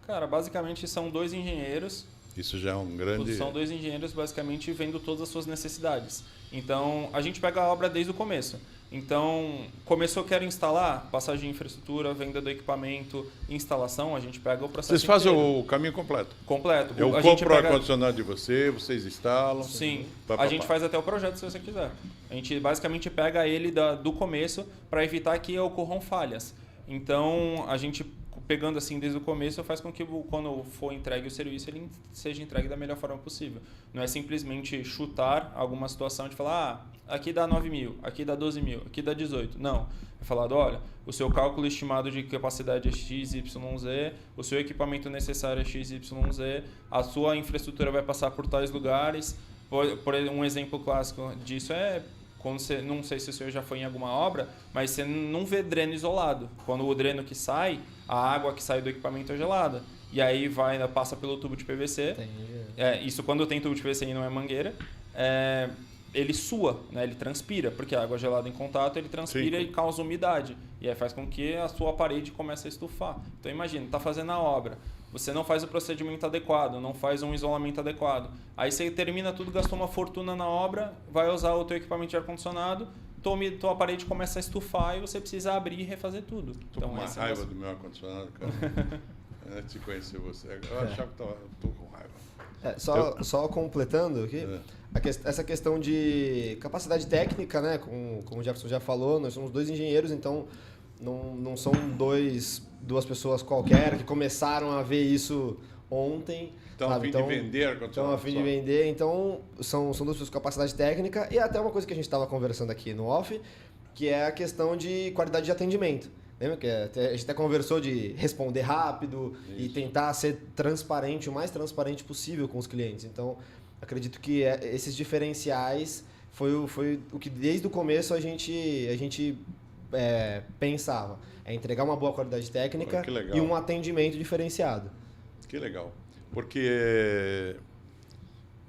Cara, basicamente são dois engenheiros Isso já é um grande... São 2 engenheiros basicamente vendo todas as suas necessidades. Então, a gente pega a obra desde o começo. Então, começou, quero instalar, passagem de infraestrutura, venda do equipamento, instalação, a gente pega o processo Vocês fazem inteiro. o caminho completo? Completo. Eu compro o ar-condicionado de vocês instalam? Sim, a gente faz até o projeto se você quiser. A gente basicamente pega ele do começo para evitar que ocorram falhas. Então, a gente pegando assim desde o começo faz com que quando for entregue o serviço ele seja entregue da melhor forma possível. Não é simplesmente chutar alguma situação de falar, aqui dá 9 mil, aqui dá 12 mil, aqui dá 18. Não. É falado, olha, o seu cálculo estimado de capacidade é XYZ, o seu equipamento necessário é XYZ, a sua infraestrutura vai passar por tais lugares. Por um exemplo clássico disso é quando você, não sei se o senhor já foi em alguma obra, mas você não vê dreno isolado. Quando o dreno que sai, a água que sai do equipamento é gelada. E aí passa pelo tubo de PVC. Isso quando tem tubo de PVC e não é mangueira. Ele sua, né? Ele transpira, porque a água gelada em contato, ele transpira e causa umidade. E aí faz com que a sua parede comece a estufar. Então imagina, está fazendo a obra. Você não faz o procedimento adequado, não faz um isolamento adequado. Aí você termina tudo, gastou uma fortuna na obra, vai usar o teu equipamento de ar-condicionado, tua parede começa a estufar e você precisa abrir e refazer tudo. Estou com uma raiva do meu ar-condicionado, cara. Antes de conhecer você. Eu achava que estou com raiva. Só completando aqui, essa questão de capacidade técnica, né? Como o Jefferson já falou, nós somos 2 engenheiros, então não são duas pessoas qualquer que começaram a ver isso ontem. Estão a fim de vender ar-condicionado. Estão a fim de vender, então são 2 pessoas com capacidade técnica e até uma coisa que a gente estava conversando aqui no off, que é a questão de qualidade de atendimento. Lembra que a gente até conversou de responder rápido e tentar ser transparente, o mais transparente possível com os clientes. Então, acredito que esses diferenciais foi o que desde o começo a gente pensava. É entregar uma boa qualidade técnica e um atendimento diferenciado. Que legal. Porque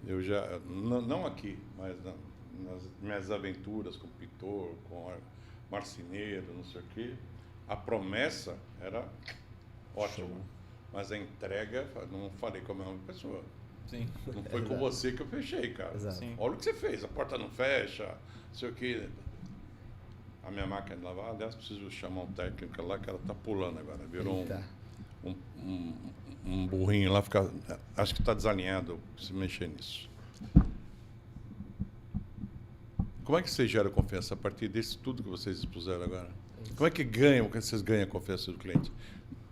eu já, não aqui, mas nas minhas aventuras com pintor, com marceneiro, não sei o quê, a promessa era ótima, mas a entrega, não falei com a mesma pessoa. Sim. Não foi com você que eu fechei, cara. Olha o que você fez, a porta não fecha, não sei o quê. A minha máquina de lavar, aliás, preciso chamar um técnico lá, que ela está pulando agora. Virou um burrinho lá, acho que está desalinhado se mexer nisso. Como é que você gera confiança a partir disso tudo que vocês expuseram agora? Como é que vocês ganham a confiança do cliente?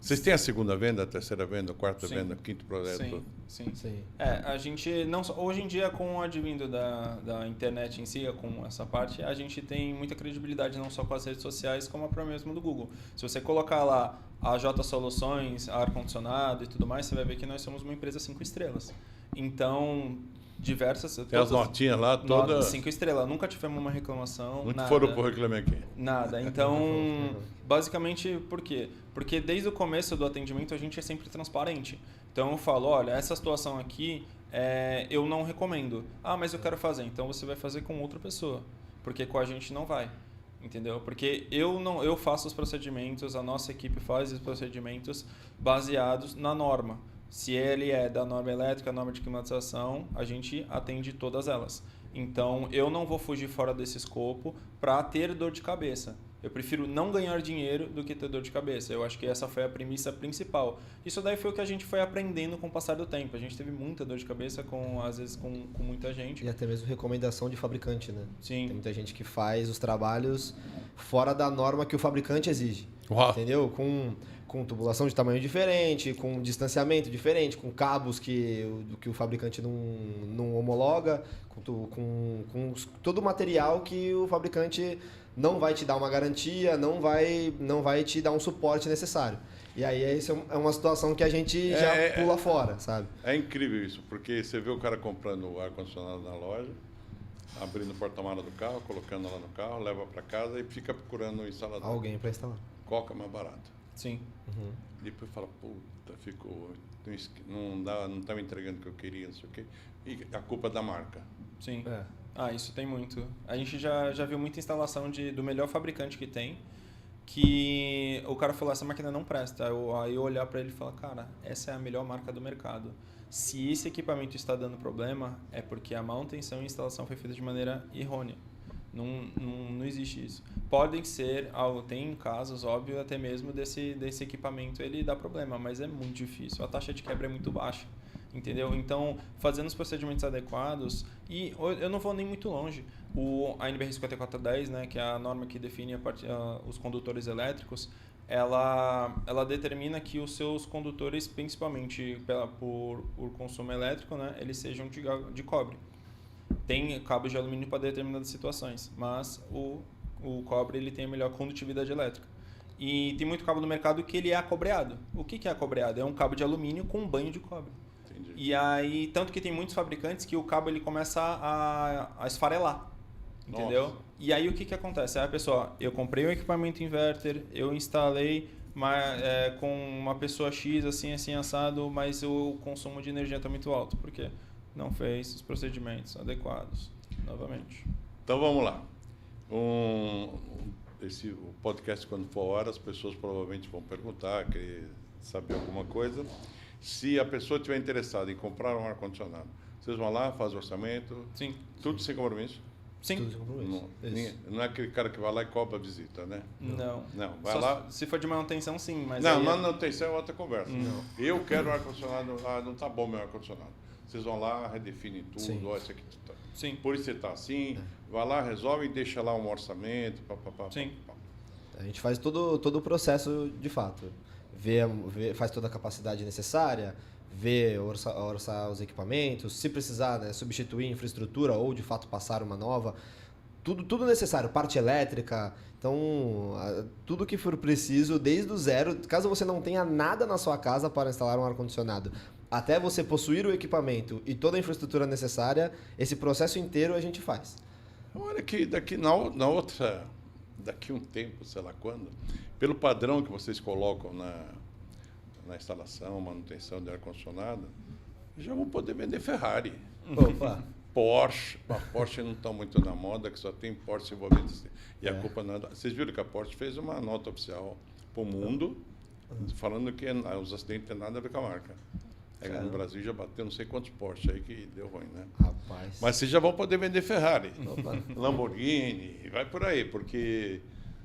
Vocês têm a segunda venda, a terceira venda, a quarta venda, o quinto projeto? Sim. A gente, não só, hoje em dia, com o advindo da internet em si, com essa parte, a gente tem muita credibilidade não só com as redes sociais, como a própria mesmo do Google. Se você colocar lá a J Soluções, ar-condicionado e tudo mais, você vai ver que nós somos uma empresa 5 estrelas. Então, diversas... Tem as notinhas lá, todas... 5 estrelas. Nunca tivemos uma reclamação, nada. Foram por reclamar aqui? Nada. Então, basicamente, por quê? Porque desde o começo do atendimento a gente é sempre transparente. Então eu falo, olha, essa situação aqui eu não recomendo. Ah, mas eu quero fazer. Então você vai fazer com outra pessoa. Porque com a gente não vai. Entendeu? Porque eu faço os procedimentos, a nossa equipe faz os procedimentos baseados na norma. Se ele é da norma elétrica, norma de climatização, a gente atende todas elas. Então, eu não vou fugir fora desse escopo para ter dor de cabeça. Eu prefiro não ganhar dinheiro do que ter dor de cabeça. Eu acho que essa foi a premissa principal. Isso daí foi o que a gente foi aprendendo com o passar do tempo. A gente teve muita dor de cabeça, às vezes com muita gente. E até mesmo recomendação de fabricante, né? Sim. Tem muita gente que faz os trabalhos fora da norma que o fabricante exige. Uau. Entendeu? Com tubulação de tamanho diferente, com distanciamento diferente, com cabos que o fabricante não homologa, com todo o material que o fabricante não vai te dar uma garantia, não vai te dar um suporte necessário. E aí isso é uma situação que a gente já pula fora, sabe? É incrível isso, porque você vê o cara comprando o ar-condicionado na loja, abrindo o porta-mala do carro, colocando lá no carro, leva para casa e fica procurando um instalador. Alguém para instalar. Qual que é mais barato? Sim. Uhum. Depois fala, puta, não estava entregando o que eu queria, não sei o quê. E a culpa é da marca. Sim. Isso tem muito. A gente já viu muita instalação do melhor fabricante que tem, que o cara falou, essa máquina não presta. Aí eu olhar para ele e falar, cara, essa é a melhor marca do mercado. Se esse equipamento está dando problema, é porque a manutenção e instalação foi feita de maneira errônea. Não existe isso. Podem ser, tem casos, óbvio, até mesmo desse equipamento ele dá problema, mas é muito difícil. A taxa de quebra é muito baixa, entendeu? Então, fazendo os procedimentos adequados, e eu não vou nem muito longe. A NBR 5410, né, que é a norma que define os condutores elétricos, ela determina que os seus condutores, principalmente por consumo elétrico, né, eles sejam de cobre. Tem cabos de alumínio para determinadas situações, mas o cobre ele tem a melhor condutividade elétrica. E tem muito cabo no mercado que ele é acobreado. O que é acobreado? É um cabo de alumínio com um banho de cobre. Entendi. E aí, tanto que tem muitos fabricantes que o cabo ele começa a esfarelar. Entendeu? Nossa. E aí o que acontece? Aí a pessoa, eu comprei um equipamento inverter, eu instalei com uma pessoa X assim assado, mas o consumo de energia está muito alto. Por quê? Não fez os procedimentos adequados, novamente. Então vamos lá. O podcast, quando for a hora, as pessoas provavelmente vão perguntar, querer saber alguma coisa. Se a pessoa estiver interessada em comprar um ar-condicionado, vocês vão lá, fazem o orçamento? Sim. Tudo sem compromisso? Sim. Tudo sem compromisso. Não é aquele cara que vai lá e cobra a visita, né? Não. Vai lá. Se for de manutenção, sim. Mas não, manutenção é outra conversa. Não. Eu quero um ar-condicionado, não está bom meu ar-condicionado. Vocês vão lá, redefinem tudo, Sim. ó, isso aqui tá. Sim. Por isso você está assim, vai lá, resolve e deixa lá um orçamento, Sim. A gente faz todo o processo de fato. Faz toda a capacidade necessária, orçar os equipamentos, se precisar, né, substituir infraestrutura ou de fato passar uma nova. Tudo necessário, parte elétrica, então tudo que for preciso desde o zero, caso você não tenha nada na sua casa para instalar um ar-condicionado, até você possuir o equipamento e toda a infraestrutura necessária, esse processo inteiro a gente faz. Olha que daqui um tempo, sei lá quando, pelo padrão que vocês colocam na instalação, manutenção de ar-condicionado, já vão poder vender Ferrari. Opa! Porsche. A Porsche não está muito na moda, que só tem Porsche envolvido. E a culpa não é... Vocês viram que a Porsche fez uma nota oficial para o mundo, falando que os acidentes não têm nada a ver com a marca. No Brasil já bateu não sei quantos Porsche aí que deu ruim, né? Rapaz. Mas vocês já vão poder vender Ferrari, Lamborghini, vai por aí, porque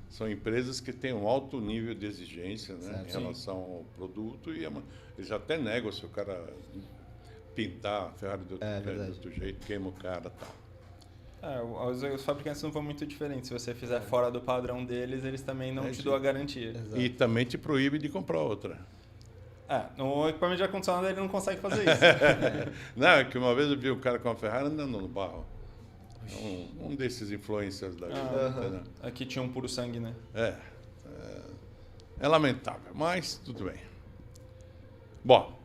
são empresas que têm um alto nível de exigência, né, em relação ao produto, e eles até negam se o cara pintar a Ferrari de outro jeito, queima o cara e tal. Os fabricantes não vão muito diferentes. Se você fizer fora do padrão deles, eles também não te dão a garantia. Exato. E também te proíbe de comprar outra. No equipamento de ar-condicionado ele não consegue fazer isso. Não, é que uma vez eu vi um cara com uma Ferrari andando no barro. Um desses influencers da vida. Né? Aqui tinha um puro sangue, né? É lamentável, mas tudo bem. Bom,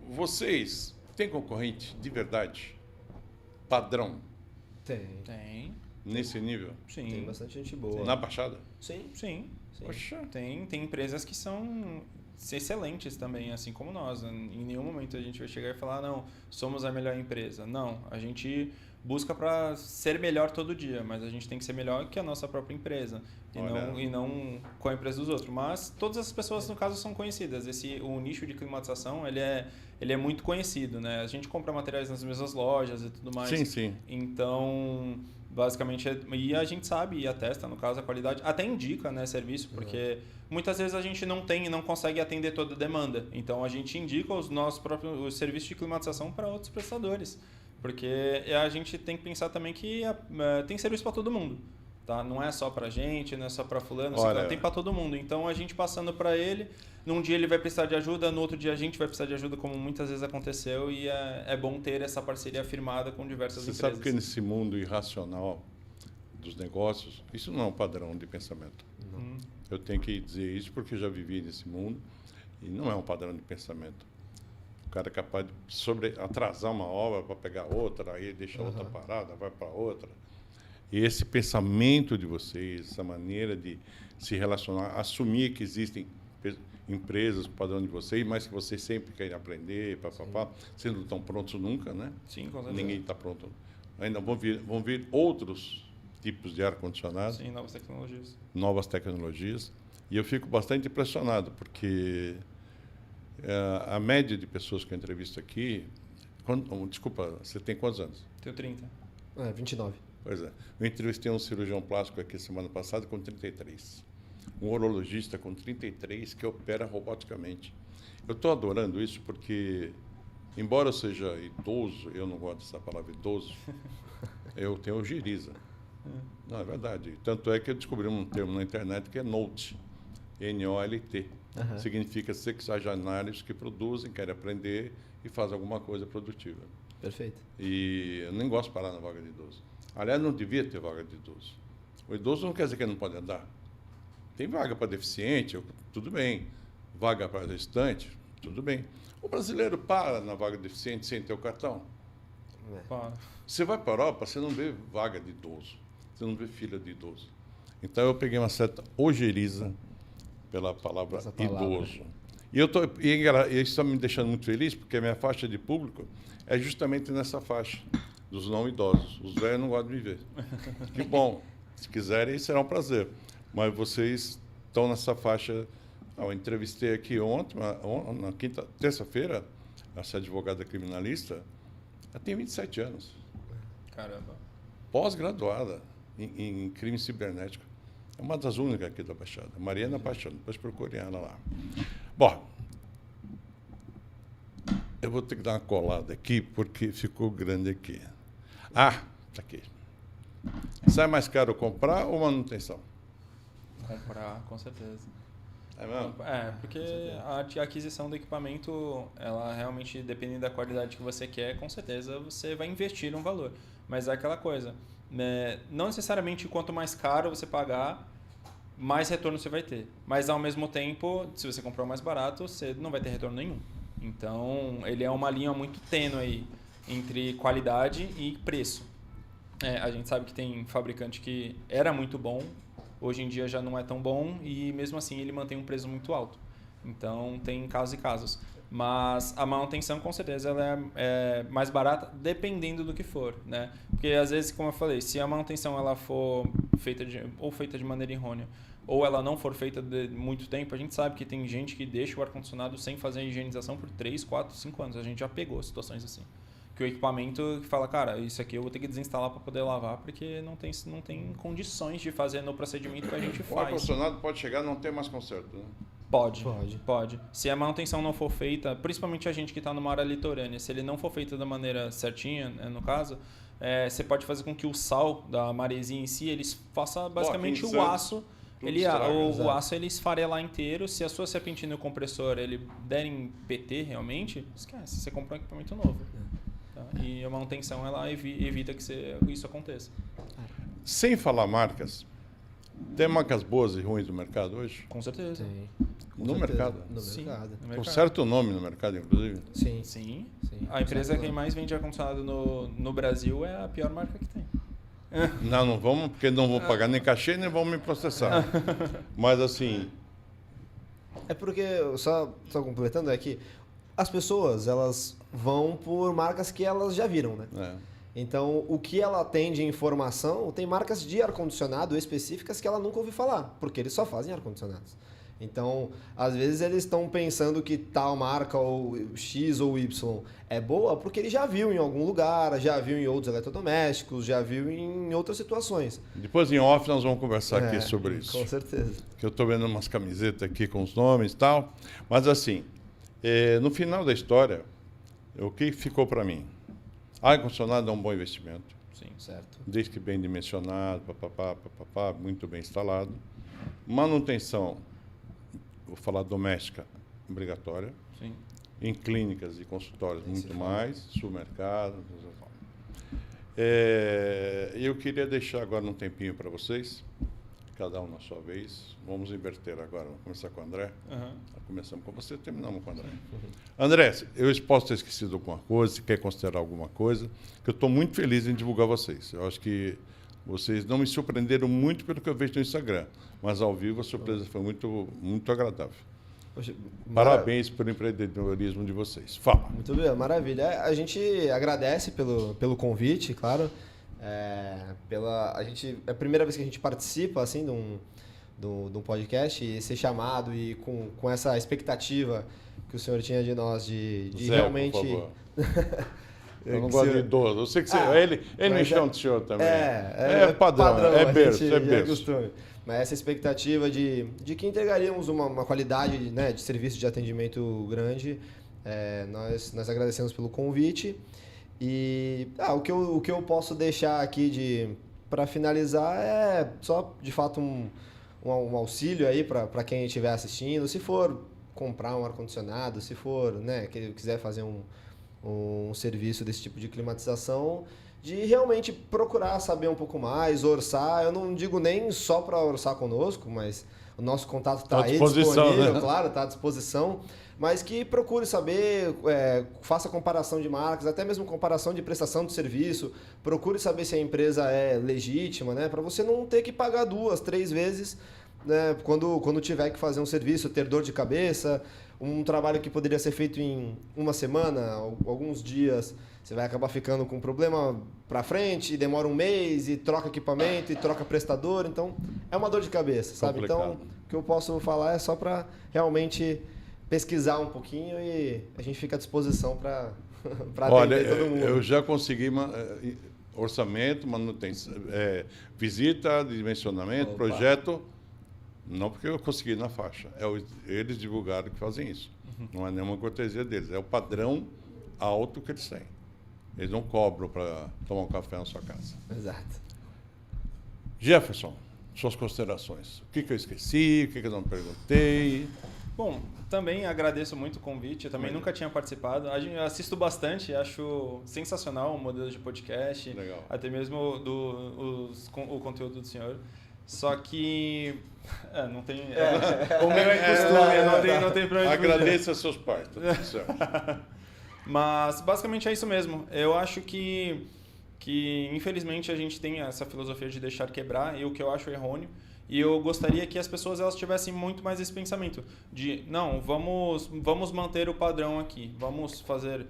vocês têm concorrente de verdade? Padrão? Tem. Nesse nível? Sim. Tem bastante gente boa. Na Baixada? Sim. Poxa. Tem empresas que são excelentes também, assim como nós. Em nenhum momento a gente vai chegar e falar, não, somos a melhor empresa. Não, a gente busca para ser melhor todo dia, mas a gente tem que ser melhor que a nossa própria empresa e não com a empresa dos outros. Mas todas as pessoas, no caso, são conhecidas. O nicho de climatização, ele é muito conhecido, né? A gente compra materiais nas mesmas lojas e tudo mais. Sim. Então, basicamente, e a gente sabe e atesta, no caso, a qualidade. Até indica, né, serviço, porque muitas vezes a gente não consegue atender toda a demanda. Então, a gente indica os nossos próprios serviços de climatização para outros prestadores. Porque a gente tem que pensar também que tem serviço para todo mundo. Tá? Não é só para gente, não é só para fulano, tem para todo mundo. Então, a gente passando para ele, num dia ele vai precisar de ajuda, no outro dia a gente vai precisar de ajuda, como muitas vezes aconteceu, e é bom ter essa parceria firmada com diversas empresas. Você sabe que nesse mundo irracional dos negócios, isso não é um padrão de pensamento. Eu tenho que dizer isso porque já vivi nesse mundo, e não é um padrão de pensamento. O cara é capaz de atrasar uma obra para pegar outra, aí deixa outra parada, vai para outra. E esse pensamento de vocês, essa maneira de se relacionar, assumir que existem empresas com o padrão de vocês, mas que vocês sempre querem aprender, vocês não estão prontos nunca, né? Sim, com certeza. Ninguém está pronto. Ainda vão vir outros tipos de ar-condicionado. Sim, novas tecnologias. Novas tecnologias. E eu fico bastante impressionado, porque a média de pessoas que eu entrevisto aqui... Desculpa, você tem quantos anos? Tenho 30. 29. Pois é. Eu entrevistei um cirurgião plástico aqui semana passada com 33. Um urologista com 33 que opera roboticamente. Eu estou adorando isso porque, embora eu seja idoso, eu não gosto dessa palavra idoso, eu tenho ojeriza. Não, é verdade. Tanto é que eu descobri um termo na internet que é NOLT. N-O-L-T. Significa sexagenários que produzem, querem aprender e fazem alguma coisa produtiva. Perfeito. E eu nem gosto de parar na vaga de idoso. Aliás, não devia ter vaga de idoso. O idoso não quer dizer que ele não pode andar. Tem vaga para deficiente, tudo bem. Vaga para gestante, tudo bem. O brasileiro para na vaga de deficiente sem ter o cartão. Para. Você vai para a Europa, você não vê vaga de idoso. Você não vê fila de idoso. Então, eu peguei uma certa ojeriza pela palavra idoso. E isso está me deixando muito feliz, porque a minha faixa de público é justamente nessa faixa dos não idosos. Os velhos não gostam de me ver. Que bom. Se quiserem, será um prazer. Mas vocês estão nessa faixa. Eu entrevistei aqui ontem, na terça-feira, essa advogada criminalista. Ela tem 27 anos. Caramba. Pós-graduada em crime cibernético. É uma das únicas aqui da Baixada. Mariana Paixão. Depois procurem ela lá. Bom, eu vou ter que dar uma colada aqui, porque ficou grande aqui. Ah, está aqui. Sai mais caro comprar ou manutenção? Comprar, com certeza. É mesmo? É, porque a aquisição do equipamento, ela realmente, dependendo da qualidade que você quer, com certeza você vai investir um valor. Mas é aquela coisa, né? Não necessariamente quanto mais caro você pagar, mais retorno você vai ter. Mas ao mesmo tempo, se você comprar o mais barato, você não vai ter retorno nenhum. Então, ele é uma linha muito tênue aí entre qualidade e preço. A gente sabe que tem fabricante que era muito bom, hoje em dia já não é tão bom e mesmo assim ele mantém um preço muito alto. Então, tem casos e casos. Mas a manutenção, com certeza, ela é mais barata dependendo do que for, né? Porque, às vezes, como eu falei, se a manutenção ela for feita de maneira errônea ou ela não for feita de muito tempo, a gente sabe que tem gente que deixa o ar-condicionado sem fazer a higienização por 3, 4, 5 anos. A gente já pegou situações assim. Que o equipamento fala, cara, isso aqui eu vou ter que desinstalar para poder lavar porque não tem condições de fazer no procedimento que a gente faz. O ar-condicionado pode chegar e não ter mais conserto, né? Pode. Se a manutenção não for feita, principalmente a gente que está numa área litorânea, se ele não for feito da maneira certinha, né, no caso, você pode fazer com que o sal da maresia em si, ele faça basicamente o aço. O aço ele esfarelar inteiro. Se a sua serpentina e o compressor ele derem PT realmente, esquece, você compra um equipamento novo. Tá? E a manutenção ela evita que isso aconteça. Sem falar marcas, tem marcas boas e ruins no mercado hoje? Com certeza. Tem. No mercado? Sim, no mercado. Com certo nome no mercado, inclusive? Sim. A empresa que mais vende ar-condicionado no Brasil é a pior marca que tem. Não vamos, porque não vou pagar nem cachê, nem vão me processar. Mas assim... É porque, só completando, é que as pessoas, elas vão por marcas que elas já viram, né? Então, o que ela tem de informação, tem marcas de ar-condicionado específicas que ela nunca ouviu falar, porque eles só fazem ar-condicionados. Então, às vezes eles estão pensando que tal marca, ou X ou Y, é boa porque ele já viu em algum lugar, já viu em outros eletrodomésticos, já viu em outras situações. Depois, em off, nós vamos conversar aqui sobre isso. Com certeza. Que eu estou vendo umas camisetas aqui com os nomes e tal. Mas, assim, no final da história, o que ficou para mim? Ar-condicionado é um bom investimento. Sim, certo. Desde que bem dimensionado, muito bem instalado. Manutenção, vou falar doméstica, obrigatória. Sim. Em clínicas e consultórios, muito mais. Supermercado. Eu queria deixar agora um tempinho para vocês, cada um na sua vez. Vamos inverter agora. Vamos começar com o André. Começamos com você, terminamos com o André. André, eu posso ter esquecido alguma coisa, se quer considerar alguma coisa, que eu estou muito feliz em divulgar vocês. Eu acho que vocês não me surpreenderam muito pelo que eu vejo no Instagram, mas ao vivo a surpresa foi muito, muito agradável. Poxa, parabéns pelo empreendedorismo de vocês. Fala. Muito bem, maravilha. A gente agradece pelo convite, claro. É a primeira vez que a gente participa assim, de um podcast e ser chamado e com essa expectativa que o senhor tinha de nós de Zé, realmente... por favor. Eu não gosto de idoso. Eu sei que ele me chama de senhor também. É padrão, é berço. Mas essa expectativa de que entregaríamos uma qualidade, né, de serviço de atendimento grande, nós agradecemos pelo convite. E o que eu posso deixar aqui para finalizar é só, de fato, um auxílio aí para quem estiver assistindo. Se for comprar um ar-condicionado, se for, né, que quiser fazer um serviço desse tipo de climatização, de realmente procurar saber um pouco mais, orçar. Eu não digo nem só para orçar conosco, mas o nosso contato está aí disponível, né? Claro, está à disposição. Mas que procure saber, faça comparação de marcas, até mesmo comparação de prestação de serviço. Procure saber se a empresa é legítima, né? Para você não ter que pagar 2, 3 vezes, né? Quando tiver que fazer um serviço, ter dor de cabeça. Um trabalho que poderia ser feito em uma semana, alguns dias, você vai acabar ficando com problema para frente, e demora um mês, e troca equipamento, e troca prestador. Então, é uma dor de cabeça, sabe? Complicado. Então, o que eu posso falar é só para realmente pesquisar um pouquinho e a gente fica à disposição para atender todo mundo. Eu já consegui orçamento, manutenção, visita, dimensionamento, projeto. Não porque eu consegui na faixa. Eles divulgaram que fazem isso. Não é nenhuma cortesia deles. É o padrão alto que eles têm. Eles não cobram para tomar um café na sua casa. Exato. Jefferson, suas considerações. O que eu esqueci? O que eu não perguntei? Bom, também agradeço muito o convite. Eu também nunca tinha participado. Eu assisto bastante, acho sensacional o modelo de podcast. Legal. Até mesmo o conteúdo do senhor. Só que não tem... o meu costume, não tem problema. Agradeça seus pais, tá tudo certo. Mas, basicamente, é isso mesmo. Eu acho que infelizmente, a gente tem essa filosofia de deixar quebrar, e o que eu acho errôneo. E eu gostaria que as pessoas elas tivessem muito mais esse pensamento de, não, vamos manter o padrão aqui, vamos fazer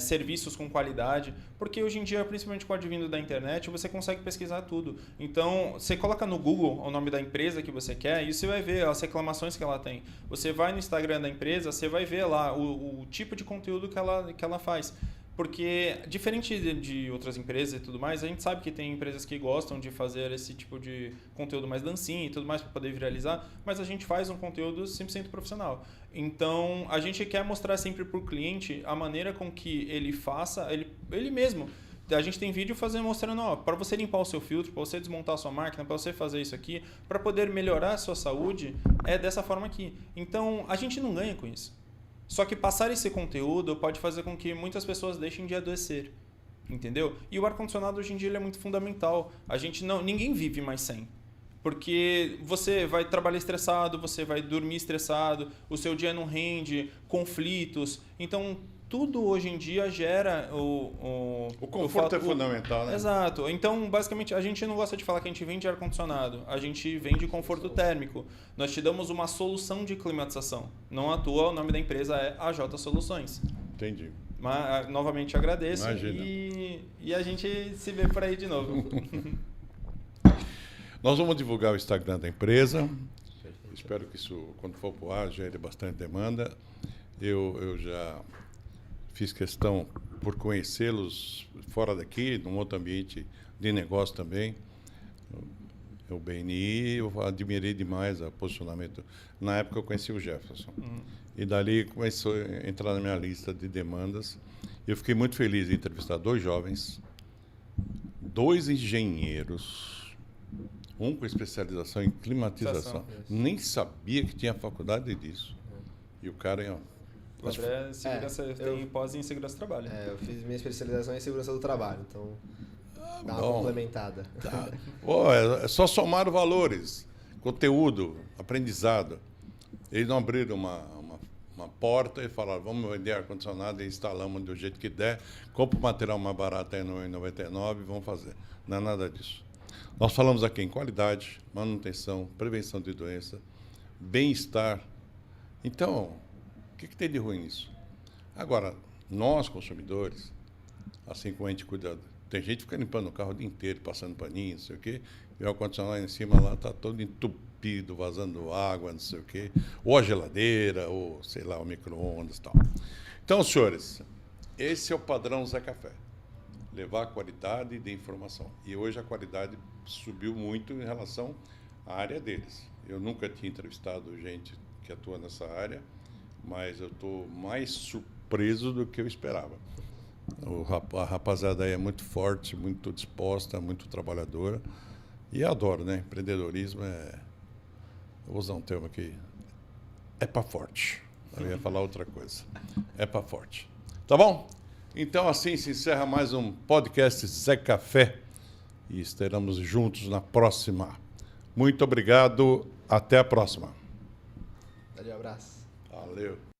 serviços com qualidade, porque hoje em dia, principalmente com o advindo da internet, você consegue pesquisar tudo. Então, você coloca no Google o nome da empresa que você quer e você vai ver as reclamações que ela tem. Você vai no Instagram da empresa, você vai ver lá o tipo de conteúdo que ela faz. Porque, diferente de outras empresas e tudo mais, a gente sabe que tem empresas que gostam de fazer esse tipo de conteúdo mais dancinho e tudo mais para poder viralizar, mas a gente faz um conteúdo 100% profissional. Então, a gente quer mostrar sempre para o cliente a maneira com que ele faça, ele mesmo. A gente tem vídeo mostrando, para você limpar o seu filtro, para você desmontar a sua máquina, para você fazer isso aqui, para poder melhorar a sua saúde, é dessa forma aqui. Então, a gente não ganha com isso. Só que passar esse conteúdo pode fazer com que muitas pessoas deixem de adoecer, entendeu? E o ar-condicionado hoje em dia ele é muito fundamental. Ninguém vive mais sem. Porque você vai trabalhar estressado, você vai dormir estressado, o seu dia não rende, conflitos. Então, tudo hoje em dia gera o conforto é fundamental, né? Exato. Então, basicamente, a gente não gosta de falar que a gente vende ar-condicionado. A gente vende conforto térmico. Nós te damos uma solução de climatização. Não à toa, o nome da empresa é AJ Soluções. Entendi. Mas, novamente, agradeço. Imagina. E a gente se vê por aí de novo. Nós vamos divulgar o Instagram da empresa. Espero que isso, quando for para o ar, gere bastante demanda. Eu já fiz questão por conhecê-los fora daqui, num outro ambiente de negócio também. O BNI, eu admirei demais o posicionamento. Na época eu conheci o Jefferson. E dali começou a entrar na minha lista de demandas. Eu fiquei muito feliz em entrevistar 2 jovens, 2 engenheiros, um com especialização em climatização. Nem sabia que tinha faculdade disso. E o cara... O André tem pós em segurança do trabalho. Eu fiz minha especialização em segurança do trabalho, então dá uma complementada. Tá. É só somar valores, conteúdo, aprendizado. Eles não abriram uma porta e falaram, vamos vender ar-condicionado e instalamos do jeito que der, compra o material mais barato aí no R$99 e vamos fazer. Não é nada disso. Nós falamos aqui em qualidade, manutenção, prevenção de doença, bem-estar. Então... o que tem de ruim nisso? Agora, nós, consumidores, assim como a gente cuida Tem gente que fica limpando o carro o dia inteiro, passando paninho, não sei o quê, e o ar-condicionado lá em cima lá está todo entupido, vazando água, não sei o quê, ou a geladeira, ou, sei lá, o micro-ondas e tal. Então, senhores, esse é o padrão Zé Café. Levar a qualidade de informação. E hoje a qualidade subiu muito em relação à área deles. Eu nunca tinha entrevistado gente que atua nessa área, mas eu estou mais surpreso do que eu esperava. A rapaziada aí é muito forte, muito disposta, muito trabalhadora. E eu adoro, né? Empreendedorismo é... Eu vou usar um termo aqui. É para forte. Eu ia falar outra coisa. É para forte. Tá bom? Então, assim se encerra mais um podcast Zé Café. E estaremos juntos na próxima. Muito obrigado. Até a próxima. Valeu, abraço. Valeu.